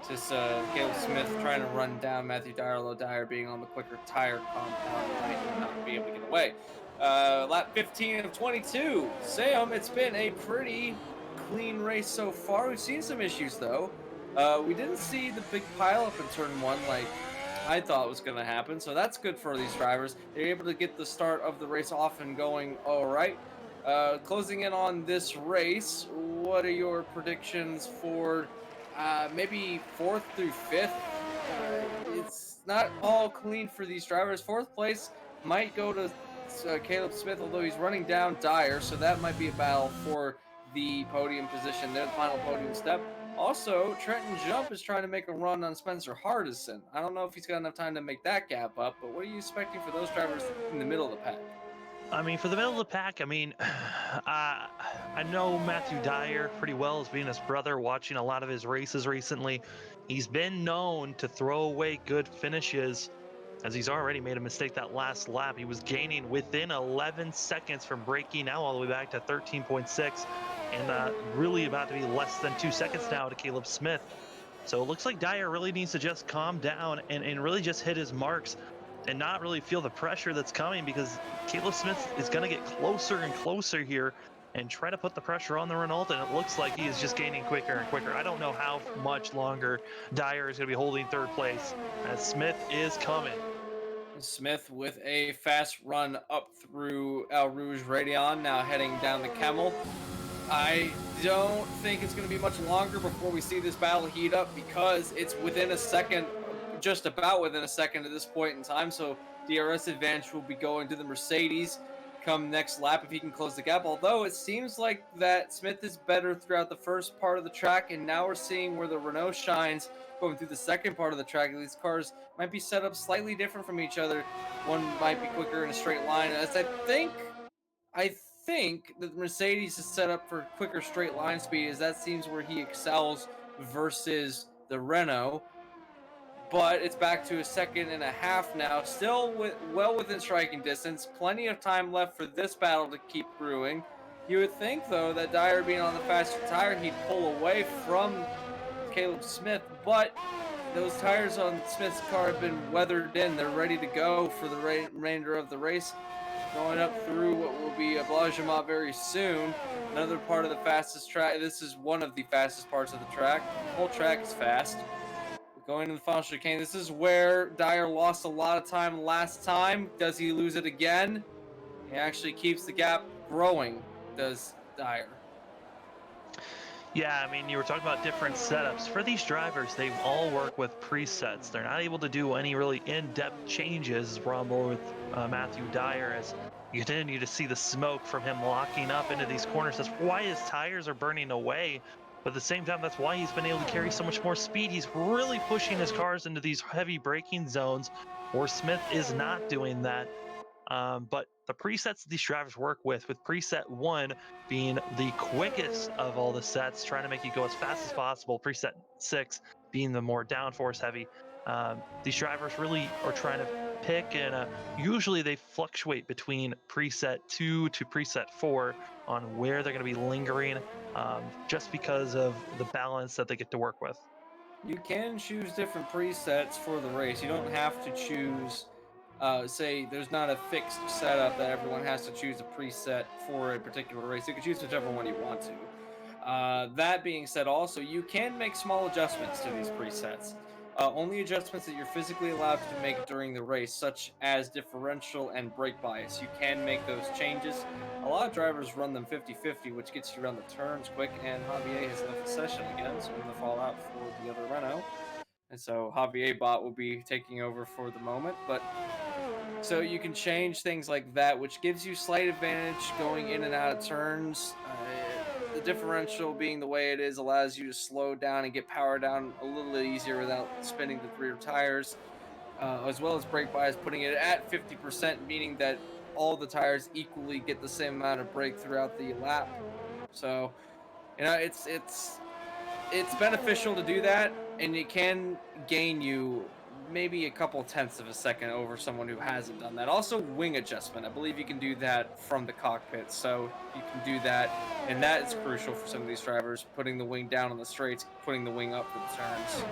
Just Caleb Smith trying to run down Matthew Dyer, although Dyer being on the quicker tire compound might not be able to get away. Lap 15 of 22. Sam, it's been a pretty clean race so far. We've seen some issues, though. We didn't see the big pileup in turn one like I thought was going to happen, so that's good for these drivers. They're able to get the start of the race off and going all right. Closing in on this race, what are your predictions for maybe 4th through 5th? It's not all clean for these drivers. 4th place might go to Caleb Smith, although he's running down Dyer, so that might be a battle for the podium position there, the final podium step. Also, Trenton Jump is trying to make a run on Spencer Hardison. I don't know if he's got enough time to make that gap up, but what are you expecting for those drivers in the middle of the pack? I mean, for the middle of the pack, I mean, I know Matthew Dyer pretty well as being his brother, watching a lot of his races recently. He's been known to throw away good finishes, as he's already made a mistake that last lap. He was gaining within 11 seconds from braking, now all the way back to 13.6, and really about to be less than 2 seconds now to Caleb Smith. So it looks like Dyer really needs to just calm down and really just hit his marks and not really feel the pressure that's coming, because Caleb Smith is going to get closer and closer here and try to put the pressure on the Renault, and it looks like he is just gaining quicker and quicker. I don't know how much longer Dyer is going to be holding third place, as Smith is coming. Smith with a fast run up through El Rouge Radion, now heading down the Kemmel. I don't think it's going to be much longer before we see this battle heat up, because it's within a second, just about within a second at this point in time. So DRS advantage will be going to the Mercedes come next lap if he can close the gap. Although it seems like that Smith is better throughout the first part of the track, and now we're seeing where the Renault shines going through the second part of the track. These cars might be set up slightly different from each other. One might be quicker in a straight line, as I think that the Mercedes is set up for quicker straight line speed, as that seems where he excels versus the Renault. But it's back to a second and a half now, still well within striking distance. Plenty of time left for this battle to keep brewing. You would think, though, that Dyer being on the faster tire, he'd pull away from Caleb Smith, but those tires on Smith's car have been weathered in. They're ready to go for the remainder of the race. Going up through what will be a Blagement very soon. Another part of the fastest track. This is one of the fastest parts of the track. The whole track is fast. Going to the final chicane. This is where Dyer lost a lot of time last time. Does he lose it again? He actually keeps the gap growing, does Dyer. Yeah, I mean, you were talking about different setups. For these drivers, they all work with presets. They're not able to do any really in-depth changes. We're on board with Matthew Dyer, as you continue to see the smoke from him locking up into these corners. That's why his tires are burning away. But at the same time, that's why he's been able to carry so much more speed. He's really pushing his cars into these heavy braking zones, where Smith is not doing that. But the presets that these drivers work with preset 1 being the quickest of all the sets, trying to make you go as fast as possible, preset 6 being the more downforce heavy. These drivers really are trying to pick, and usually they fluctuate between preset 2 to preset 4 on where they're going to be lingering, just because of the balance that they get to work with. You can choose different presets for the race. You don't have to choose, say, there's not a fixed setup that everyone has to choose a preset for a particular race. You can choose whichever one you want to. That being said, also, you can make small adjustments to these presets. Only adjustments that you're physically allowed to make during the race, such as differential and brake bias. You can make those changes. A lot of drivers run them 50-50, which gets you around the turns quick, and Javier has left the session again, so I'm going to fall out for the other Renault. And so Javier Bot will be taking over for the moment, but so you can change things like that, which gives you slight advantage going in and out of turns. The differential being the way it is allows you to slow down and get power down a little easier without spinning the rear tires, as well as brake bias, putting it at 50%, meaning that all the tires equally get the same amount of brake throughout the lap. So, it's beneficial to do that, and it can gain you maybe a couple tenths of a second over someone who hasn't done that. Also, wing adjustment. I believe you can do that from the cockpit, so you can do that, and that is crucial for some of these drivers, putting the wing down on the straights, putting the wing up for the turns.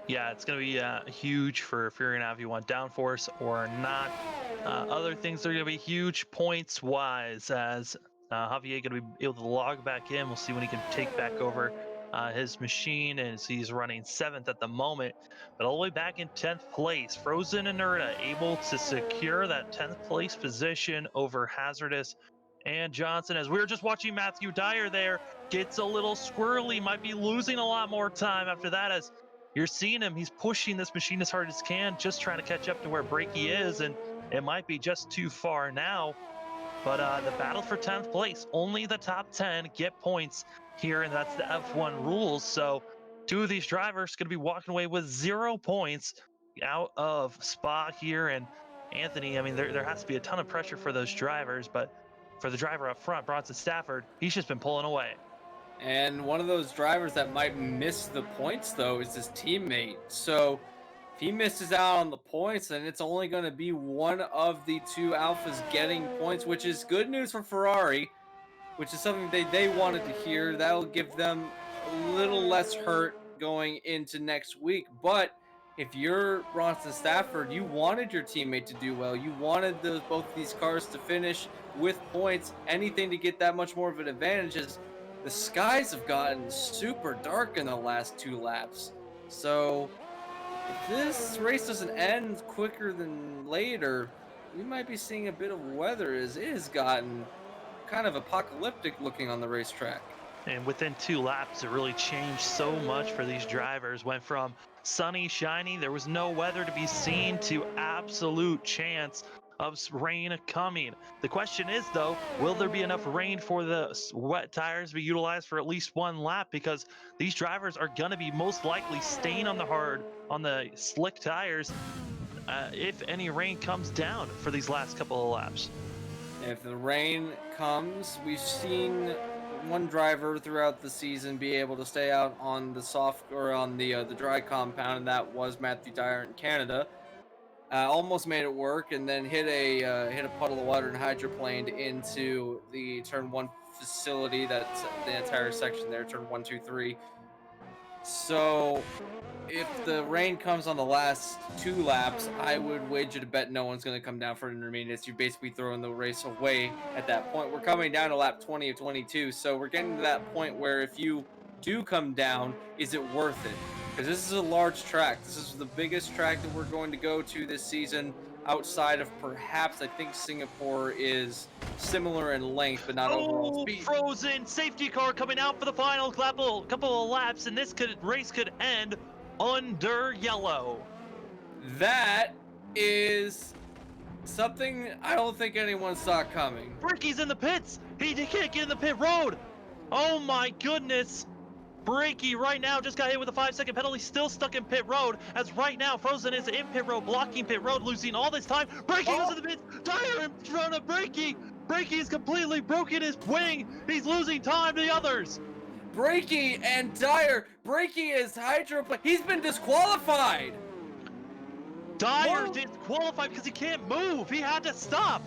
Yeah, it's going to be huge for figuring out if you want downforce or not. Other things that are going to be huge points-wise, as Javier going to be able to log back in. We'll see when he can take back over his machine, and so he's running 7th at the moment, but all the way back in 10th place. Frozen Inerta able to secure that 10th place position over Hazardous and Johnson. As we were just watching Matthew Dyer there, gets a little squirrely, might be losing a lot more time after that, as you're seeing him, he's pushing this machine as hard as can, just trying to catch up to where Brakey is, and it might be just too far now. But the battle for 10th place, only the top 10 get points here, and that's the F1 rules. So 2 of these drivers going to be walking away with 0 points out of Spa here. And Anthony, I mean, there has to be a ton of pressure for those drivers, but for the driver up front, Bronson Stafford, he's just been pulling away. And one of those drivers that might miss the points, though, is his teammate. So if he misses out on the points, then it's only going to be one of the 2 Alphas getting points, which is good news for Ferrari, which is something they wanted to hear. That'll give them a little less hurt going into next week. But if you're Bronson Stafford, you wanted your teammate to do well. You wanted both of these cars to finish with points. Anything to get that much more of an advantage, is the skies have gotten super dark in the last 2 laps. So if this race doesn't end quicker than later, we might be seeing a bit of weather, as it has gotten kind of apocalyptic looking on the racetrack. And within 2 laps, it really changed so much for these drivers. Went from sunny, shiny, there was no weather to be seen, to absolute chance of rain coming. The question is, though, will there be enough rain for the wet tires to be utilized for at least 1 lap? Because these drivers are going to be most likely staying on the slick tires if any rain comes down for these last couple of laps. If the rain comes, we've seen one driver throughout the season be able to stay out on the soft or on the dry compound, and that was Matthew Dyer in Canada. Almost made it work, and then hit a puddle of water and hydroplaned into the turn 1 facility. That's the entire section there, turn 1, 2, 3. So if the rain comes on the last 2 laps, I would wager to bet no one's going to come down for intermediates. You're basically throwing the race away at that point. We're coming down to lap 20 of 22, so we're getting to that point where if you do come down, is it worth it? Because this is a large track. This is the biggest track that we're going to go to this season, outside of perhaps, I think Singapore is similar in length, but not overall speed. Frozen safety car coming out for the final couple of laps, and this race could end under yellow. That is something I don't think anyone saw coming. Ricky's in the pits. He can't get in the pit road. Oh my goodness. Brakey right now just got hit with a 5-second penalty, still stuck in pit road, as right now Frozen is in pit road, blocking pit road, losing all this time. Brakey goes to the pits. Dyer in front of Brakey. Brakey has completely broken his wing. He's losing time to the others. Brakey and Dyer. Brakey is hydroplaned. He's been disqualified. Dyer disqualified because he can't move. He had to stop.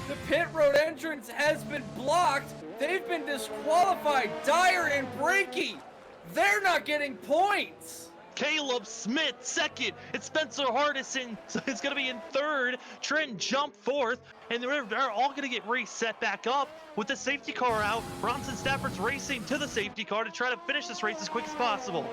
The pit road entrance has been blocked. They've been disqualified. Dyer and Brakey, they're not getting points. Caleb Smith second, and Spencer Hardison is going to be in third. Trent jumped fourth, and they're all going to get reset back up with the safety car out. Bronson Stafford's racing to the safety car to try to finish this race as quick as possible.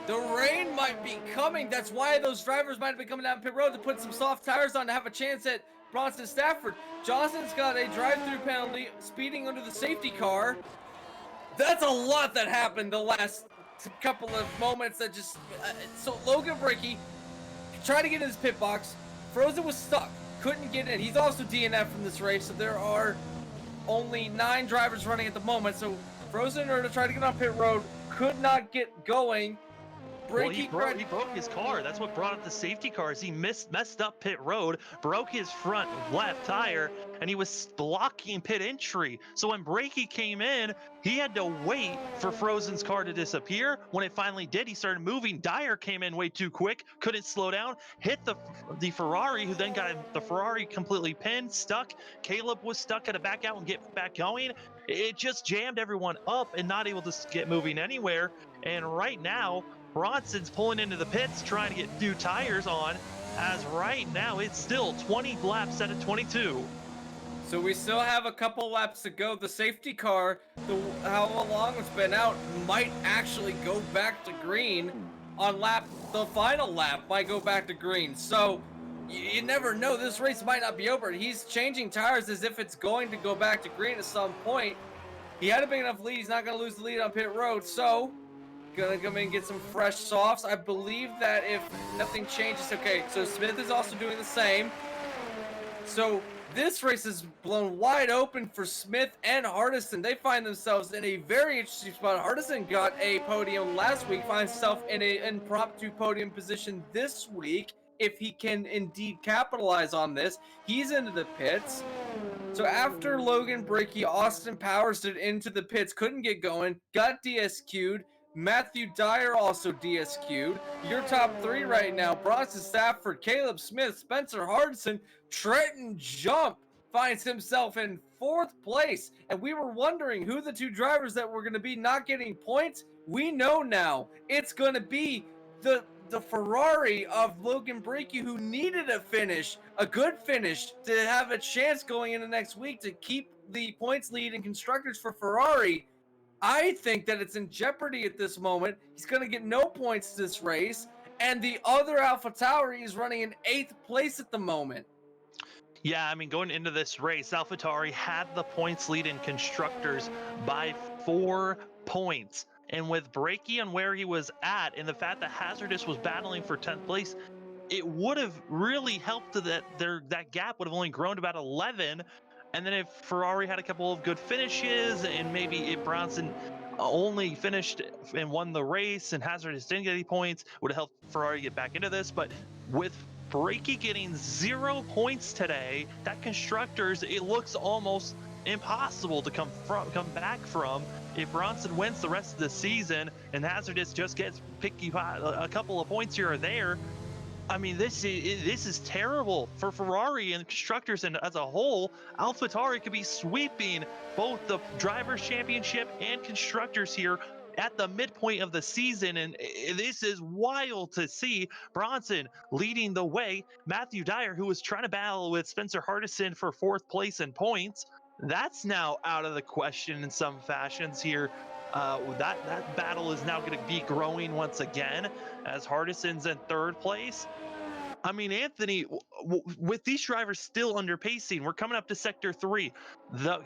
The rain might be coming. That's why those drivers might have been coming down pit road to put some soft tires on to have a chance at Bronson Stafford. Johnson's got a drive-through penalty, speeding under the safety car. That's a lot that happened the last couple of moments. That just so Logan Brakey tried to get in his pit box. Frozen was stuck, couldn't get in. He's also DNF from this race, so there are only 9 drivers running at the moment. So Frozen, in order to try to get on pit road, could not get going. Well, he broke his car. That's what brought up the safety cars. He messed up pit road, broke his front left tire, and he was blocking pit entry. So when Brakey came in, he had to wait for Frozen's car to disappear. When it finally did, he started moving. Dyer came in way too quick, couldn't slow down, hit the Ferrari, who then got the Ferrari completely pinned, stuck. Caleb was stuck, had to back out and get back going. It just jammed everyone up and not able to get moving anywhere. And right now, Bronson's pulling into the pits, trying to get new tires on, as right now it's still 20 laps out of 22. So we still have a couple laps to go. The safety car, how long it's been out, might actually go back to green on the final lap might go back to green. So you never know. This race might not be over. He's changing tires as if it's going to go back to green at some point. He had a big enough lead. He's not going to lose the lead on pit road. So gonna come in and get some fresh softs. I believe that if nothing changes, okay, so Smith is also doing the same. So This race is blown wide open for Smith and Hardison. They find themselves in a very interesting spot. Hardison got a podium last week, finds himself in an impromptu podium position this week. If he can indeed capitalize on this, he's into the pits. So after Logan Breaky, Austin Powers did into the pits, couldn't get going, got DSQ'd. Matthew Dyer also DSQ'd. Your top three right now, Bronson Stafford, Caleb Smith, Spencer Hardison, Trenton Jump finds himself in 4th place. And we were wondering who the two drivers that were going to be not getting points. We know now. It's going to be the Ferrari of Logan Breaky, who needed a finish, a good finish, to have a chance going into next week to keep the points lead in constructors for Ferrari. I think that it's in jeopardy at this moment. He's going to get no points this race, and the other AlphaTauri is running in 8th place at the moment. Yeah, I mean, going into this race, AlphaTauri had the points lead in constructors by 4 points. And with Breaky and where he was at, and the fact that Hazardous was battling for 10th place, it would have really helped that gap would have only grown to about 11. And then if Ferrari had a couple of good finishes, and maybe if Bronson only finished and won the race and Hazardous didn't get any points, would have helped Ferrari get back into this. But with Breaky getting 0 points today, that constructors, it looks almost impossible to come back from. If Bronson wins the rest of the season and Hazardous just gets picky a couple of points here or there, I mean, this is terrible for Ferrari and constructors, and as a whole, AlphaTauri could be sweeping both the Drivers' Championship and constructors here at the midpoint of the season, and this is wild to see. Bronson leading the way. Matthew Dyer, who was trying to battle with Spencer Hardison for 4th place in points, that's now out of the question in some fashions here. That battle is now going to be growing once again as Hardison's in 3rd place. I mean, Anthony, with these drivers still under pacing, we're coming up to sector 3. The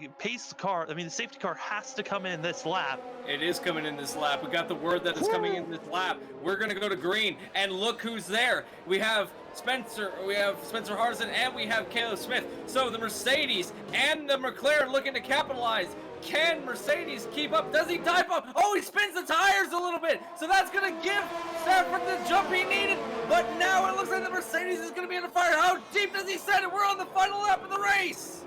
safety car has to come in this lap. It is coming in this lap. We got the word that it's coming in this lap. We're going to go to green, and look who's there. We have Spencer Hardison, and we have Caleb Smith. So the Mercedes and the McLaren looking to capitalize. Can Mercedes keep up? Does he dive up? Oh, he spins the tires a little bit. So that's going to give Stafford the jump he needed. But now it looks like the Mercedes is going to be in the fire. How deep does he set it? We're on the final lap of the race.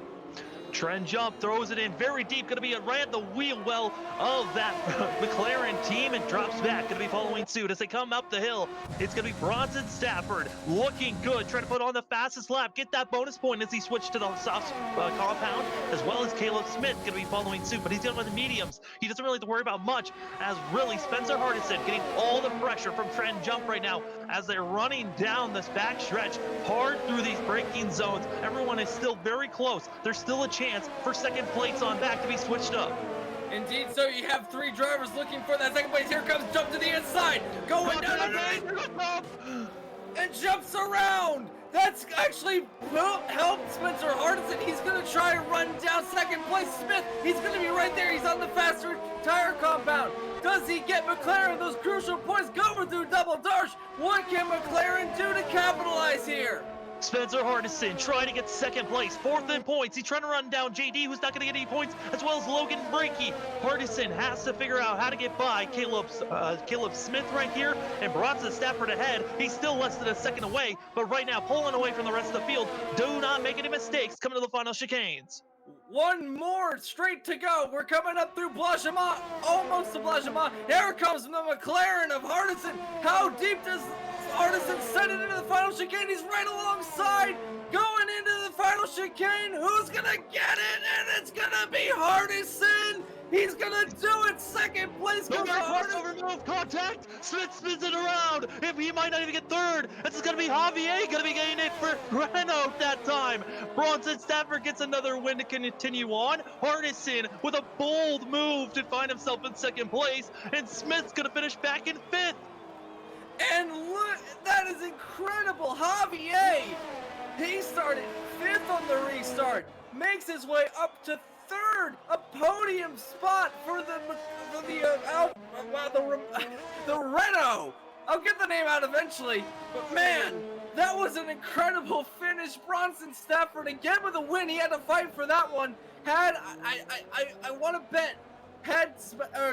Trent Jump throws it in very deep, going to be right at the wheel well of that McLaren team, and drops back, going to be following suit as they come up the hill. It's going to be Bronson Stafford looking good, trying to put on the fastest lap, get that bonus point as he switched to the soft compound, as well as Caleb Smith going to be following suit, but he's dealing with the mediums. He doesn't really have to worry about much, as really Spencer Hardison getting all the pressure from Trent Jump right now as they're running down this back stretch hard through these braking zones. Everyone is still very close. There's still a chance for 2nd place on back to be switched up. Indeed, so you have 3 drivers looking for that 2nd place. Here comes Jump to the inside, going down underneath, and jumps around. That's actually helped Spencer Hardison. He's going to try and run down 2nd place. Smith, he's going to be right there. He's on the faster tire compound. Does he get McLaren those crucial points going through double dash? What can McLaren do to capitalize here? Spencer Hardison trying to get 2nd place, 4th in points. He's trying to run down JD, who's not going to get any points, as well as Logan Breaky. Hardison has to figure out how to get by Caleb Smith right here, and Bronson Stafford ahead. He's still less than a second away, but right now pulling away from the rest of the field. Do not make any mistakes coming to the final chicanes. One more straight to go. We're coming up through Blanchimont, almost to Blanchimont. Here comes the McLaren of Hardison. How deep does Hardison set it into the final chicane? He's right alongside, going into the final chicane. Who's gonna get it? And it's gonna be Hardison. He's gonna do it. 2nd place goes to Hardison. Move, contact. Smith spins it around. If he might not even get 3rd, this is gonna be Javier gonna be getting it for Renault that time. Bronson Stafford gets another win to continue on. Hardison with a bold move to find himself in 2nd place, and Smith's gonna finish back in 5th. And look, that is incredible. Javier, he started 5th on the restart, makes his way up to 3rd, a podium spot for the Renault. I'll get the name out eventually, but man, that was an incredible finish. finish. Bronson Stafford again with a win. He had to fight for that one. I want to bet, had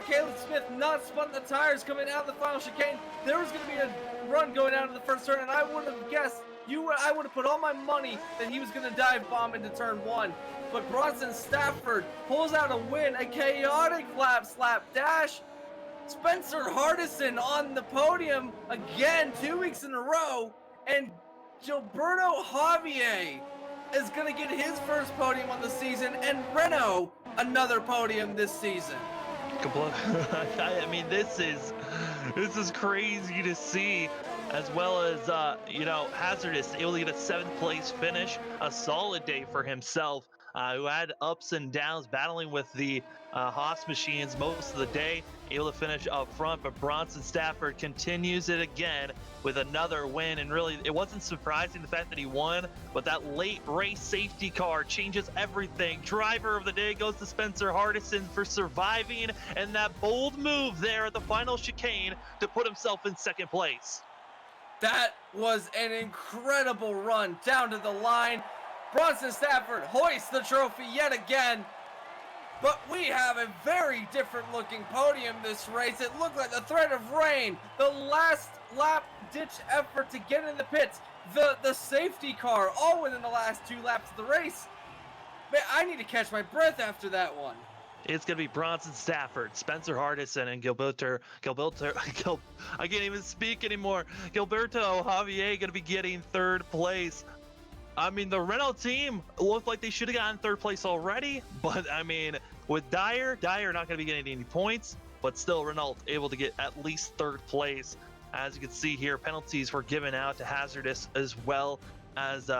Caleb Smith not spun the tires coming out of the final chicane, there was going to be a run going down to the first turn, and I would have guessed, I would have put all my money that he was going to dive bomb into turn 1. But Bronson Stafford pulls out a win, a chaotic lap slap dash. Spencer Hardison on the podium again 2 weeks in a row, and Gilberto Javier is going to get his first podium on the season, and Renault another podium this season. I mean, this is crazy to see, as well as Hazardous able to get a 7th place finish, a solid day for himself, who had ups and downs battling with the Haas machines most of the day, able to finish up front. But Bronson Stafford continues it again with another win, and really it wasn't surprising the fact that he won, but that late race safety car changes everything. Driver of the day goes to Spencer Hardison for surviving, and that bold move there at the final chicane to put himself in 2nd place. That was an incredible run down to the line. Bronson Stafford hoists the trophy yet again. But we have a very different looking podium this race. It looked like the threat of rain. The last lap ditch effort to get in the pits. The safety car all within the last 2 laps of the race. Man, I need to catch my breath after that one. It's going to be Bronson Stafford, Spencer Hardison, and I can't even speak anymore. Gilberto Javier going to be getting 3rd place. I mean, the Renault team looked like they should have gotten 3rd place already, but I mean, with Dyer not going to be getting any points, but still Renault able to get at least 3rd place. As you can see here, penalties were given out to Hazardous as well as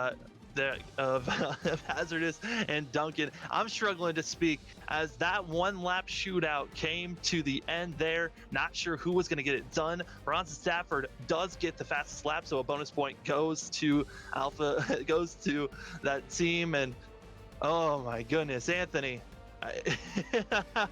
Hazardous and Duncan. I'm struggling to speak as that 1 lap shootout came to the end there. Not sure who was going to get it done. Bronson Stafford does get the fastest lap, so a bonus point goes to Alpha, goes to that team. And oh my goodness, Anthony,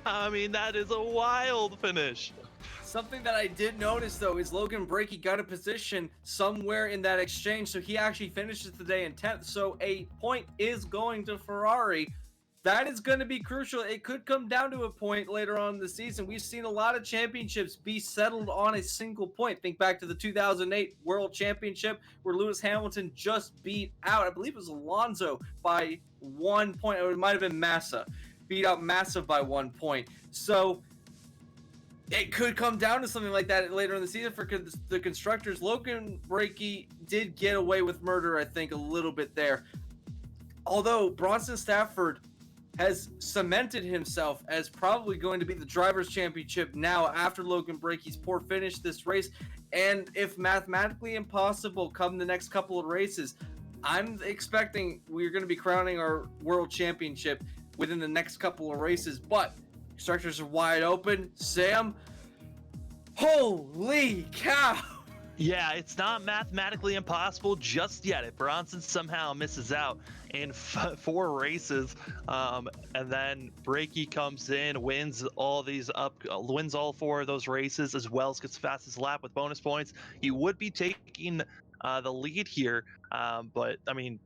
I mean, that is a wild finish. Something that I did notice, though, is Logan Brakey got a position somewhere in that exchange, so he actually finishes the day in 10th, so a point is going to Ferrari. That is going to be crucial. It could come down to a point later on in the season. We've seen a lot of championships be settled on a single point. Think back to the 2008 World Championship, where Lewis Hamilton just beat out, I believe it was Alonso, by 1 point. Or it might have been Massa. Beat out Massa by 1 point. So it could come down to something like that later in the season for the constructors. Logan Brakey did get away with murder, I think, a little bit there. Although Bronson Stafford has cemented himself as probably going to be the Drivers' Championship now after Logan Brakey's poor finish this race. And if mathematically impossible come the next couple of races, I'm expecting we're going to be crowning our World Championship within the next couple of races. But constructors are wide open. Sam, holy cow. Yeah, it's not mathematically impossible just yet. If Bronson somehow misses out in 4 races, and then Brakey comes in, wins all 4 of those races, as well as gets the fastest lap with bonus points, he would be taking the lead here. But I mean,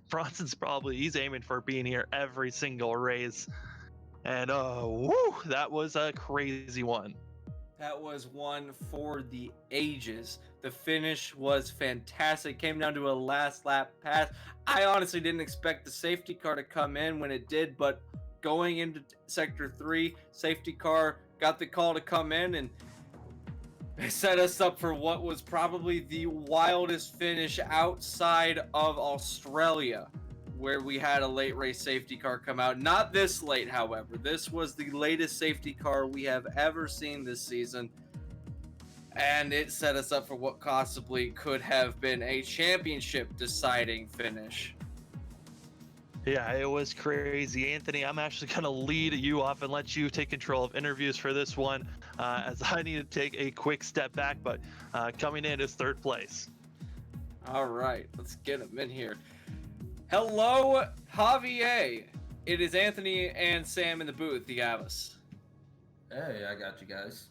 Bronson's he's aiming for being here every single race. And that was a crazy one. That was one for the ages. The finish was fantastic. Came down to a last lap pass. I honestly didn't expect the safety car to come in when it did, but going into Sector 3, safety car got the call to come in, and it set us up for what was probably the wildest finish outside of Australia, where we had a late race safety car come out. Not this late, however. This was the latest safety car we have ever seen this season, and it set us up for what possibly could have been a championship deciding finish. Yeah, it was crazy. Anthony, I'm actually going to lead you off and let you take control of interviews for this one, as I need to take a quick step back, but coming in is 3rd place. All right, let's get him in here. Hello, Javier. It is Anthony and Sam in the booth. You have us. Hey, I got you guys.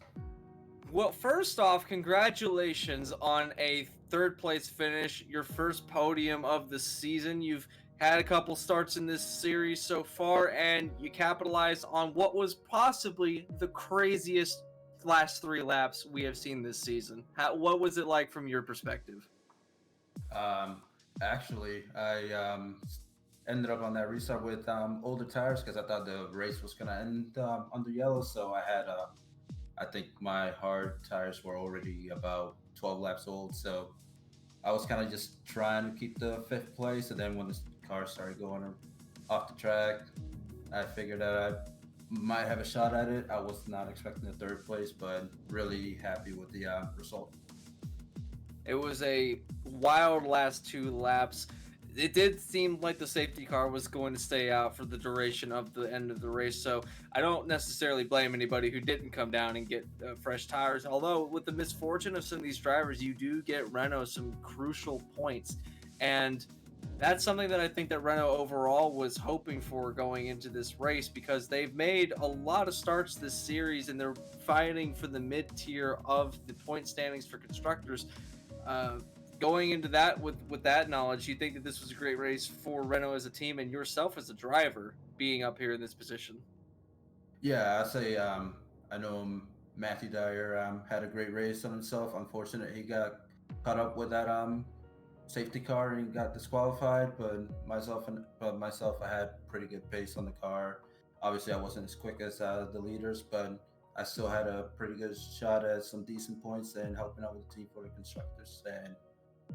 Well, first off, congratulations on a third place finish, your first podium of the season. You've had a couple starts in this series so far, and you capitalized on what was possibly the craziest last 3 laps we have seen this season. What was it like from your perspective? Actually, I ended up on that restart with older tires because I thought the race was gonna end under yellow. So I had, I think my hard tires were already about 12 laps old. So I was kind of just trying to keep the 5th place. And then when the car started going off the track, I figured that I might have a shot at it. I was not expecting the 3rd place, but really happy with the result. It was a wild last 2 laps. It did seem like the safety car was going to stay out for the duration of the end of the race, so I don't necessarily blame anybody who didn't come down and get fresh tires. Although, with the misfortune of some of these drivers, you do get Renault some crucial points, and that's something that I think that Renault overall was hoping for going into this race, because they've made a lot of starts this series and they're fighting for the mid-tier of the point standings for constructors. Going into that with that knowledge, you think that this was a great race for Renault as a team and yourself as a driver being up here in this position? Yeah, I'd say I know Matthew Dyer had a great race on himself. Unfortunately, he got caught up with that safety car and got disqualified. But myself, I had pretty good pace on the car. Obviously, I wasn't as quick as the leaders, but I still had a pretty good shot at some decent points and helping out with the team for the constructors. And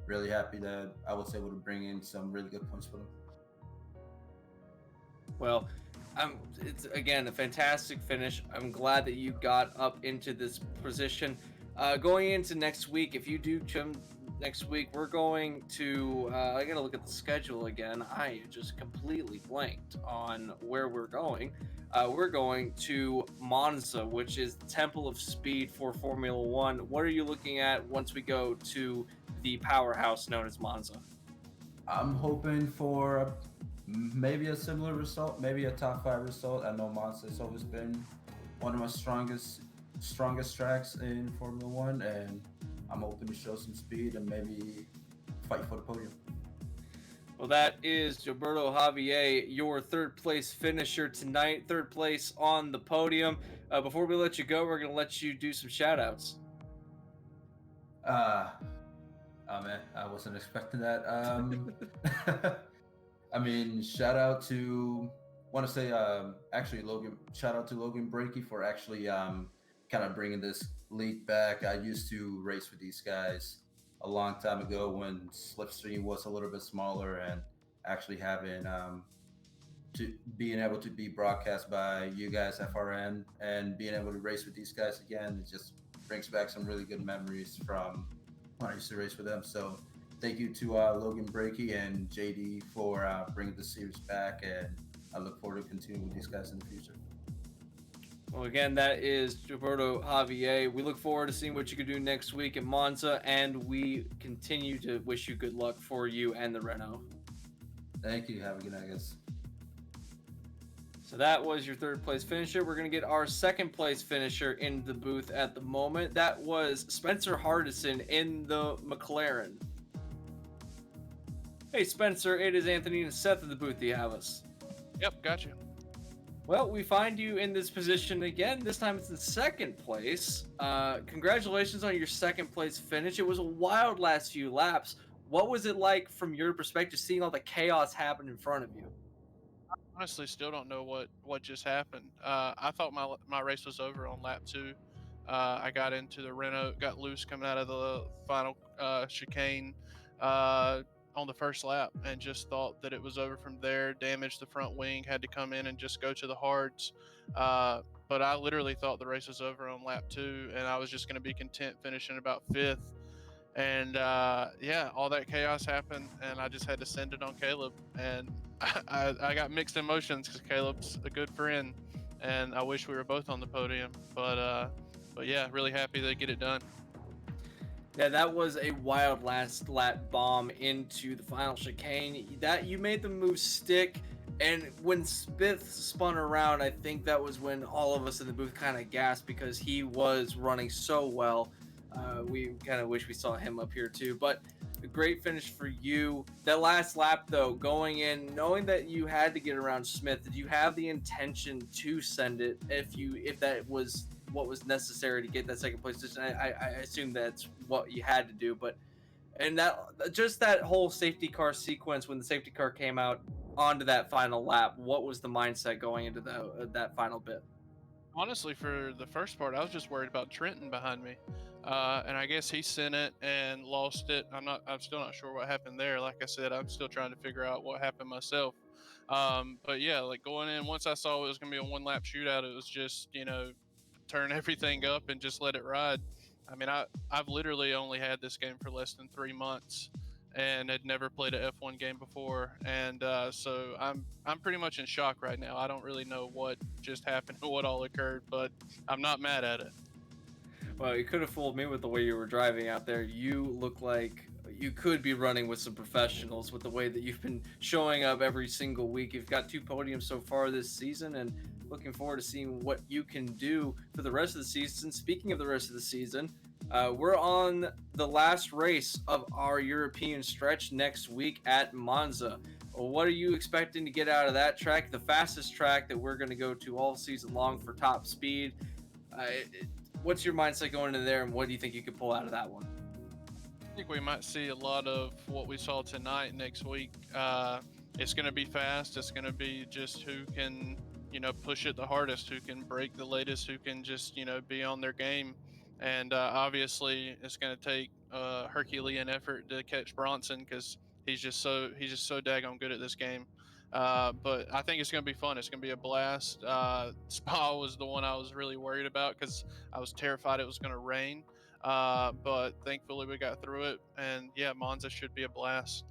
really happy that I was able to bring in some really good points for them. Well, it's again a fantastic finish. I'm glad that you got up into this position. Going into next week, if you do come next week, we're going to I gotta look at the schedule again. I just completely blanked on where we're going. We're going to Monza, which is the Temple of Speed for Formula One. What are you looking at once we go to the powerhouse known as Monza? I'm hoping for maybe a similar result, maybe a top 5 result. I know Monza has always been one of my strongest tracks in Formula One, and I'm hoping to show some speed and maybe fight for the podium. Well, that is Gilberto Javier, your 3rd place finisher tonight, 3rd place on the podium. Before we let you go, we're going to let you do some shout outs. Oh man, I wasn't expecting that. I mean, shout out to Logan Brakey for actually kind of bringing this league back. I used to race with these guys a long time ago when Slipstream was a little bit smaller, and actually having being able to be broadcast by you guys, FRN, and being able to race with these guys again, it just brings back some really good memories from when I used to race with them. So thank you to Logan Brakey and JD for bringing the series back, and I look forward to continuing with these guys in the future. Well, again, that is Gilberto Javier. We look forward to seeing what you can do next week at Monza, and we continue to wish you good luck for you and the Renault. Thank you. Have a good night, guys. So that was your 3rd place finisher. We're going to get our 2nd place finisher in the booth at the moment. That was Spencer Hardison in the McLaren. Hey, Spencer, it is Anthony and Seth in the booth. Do you have us? Yep, gotcha. Well, we find you in this position again. This time it's in 2nd place. Congratulations on your 2nd place finish. It was a wild last few laps. What was it like from your perspective, seeing all the chaos happen in front of you? I honestly still don't know what just happened. I thought my race was over on lap 2. I got into the Renault, got loose coming out of the final chicane on the first lap, and just thought that it was over from there. Damaged the front wing, had to come in and just go to the hards. But I literally thought the race was over on lap 2, and I was just going to be content finishing about 5th. And yeah, all that chaos happened, and I just had to send it on Caleb. And I got mixed emotions because Caleb's a good friend, and I wish we were both on the podium. But yeah, really happy to get it done. Yeah, that was a wild last lap bomb into the final chicane. That you made the move stick. And when Smith spun around, I think that was when all of us in the booth kind of gasped because he was running so well. We kind of wish we saw him up here too, but a great finish for you. That last lap though, going in, knowing that you had to get around Smith, did you have the intention to send it if that was what was necessary to get that second place position? I assume that's what you had to do, but and that just that whole safety car sequence when the safety car came out onto that final lap, what was the mindset going into that final bit? Honestly, for the first part, I was just worried about Trenton behind me, and I guess he sent it and lost it. I'm still not sure what happened there. Like I said, I'm still trying to figure out what happened myself. But yeah, like going in, once I saw it was gonna be a one lap shootout, it was just turn everything up and just let it ride. I mean, I've literally only had this game for less than 3 months, and had never played a F1 game before, and so I'm pretty much in shock right now. I don't really know what just happened, what all occurred, but I'm not mad at it. Well, you could have fooled me with the way you were driving out there. You look like you could be running with some professionals with the way that you've been showing up every single week. You've got 2 podiums so far this season, and looking forward to seeing what you can do for the rest of the season. Speaking of the rest of the season, we're on the last race of our European stretch next week at Monza. What are you expecting to get out of that track? The fastest track that we're going to go to all season long for top speed. What's your mindset going into there, and what do you think you could pull out of that one? I think we might see a lot of what we saw tonight next week. It's going to be fast. It's going to be just who can, push it the hardest, who can break the latest, who can just, be on their game. And obviously, it's going to take Herculean effort to catch Bronson because he's just so daggone good at this game. But I think it's going to be fun. It's going to be a blast. Spa was the one I was really worried about because I was terrified it was going to rain. But thankfully we got through it, and yeah, Monza should be a blast.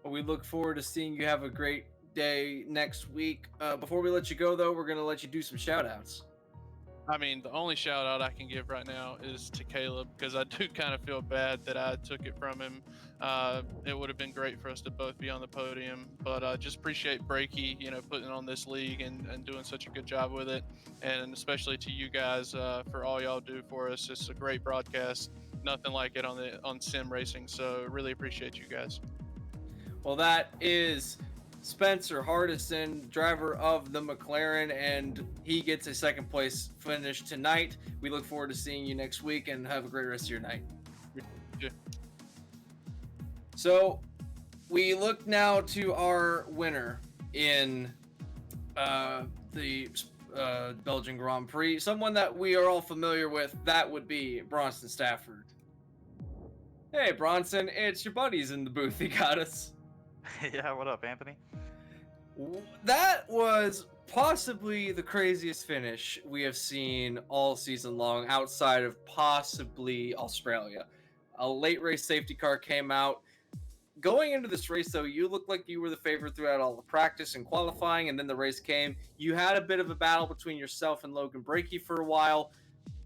Well, we look forward to seeing you have a great day next week. Before we let you go, though, we're going to let you do some shout outs. I mean, the only shout out I can give right now is to Caleb because I do kind of feel bad that I took it from him. It would have been great for us to both be on the podium, but just appreciate Breaky, putting on this league and doing such a good job with it, and especially to you guys for all y'all do for us. It's a great broadcast, nothing like it on sim racing. So really appreciate you guys. Well, that is Spencer Hardison, driver of the McLaren, and he gets a second place finish tonight. We look forward to seeing you next week, and have a great rest of your night. Yeah. So we look now to our winner in the Belgian Grand Prix, someone that we are all familiar with. That would be Bronson Stafford. Hey, Bronson, it's your buddies in the booth. He got us. Yeah, what up, Anthony? That was possibly the craziest finish we have seen all season long, outside of possibly Australia. A late race safety car came out. Going into this race, though, you looked like you were the favorite throughout all the practice and qualifying, and then the race came. You had a bit of a battle between yourself and Logan Breaky for a while,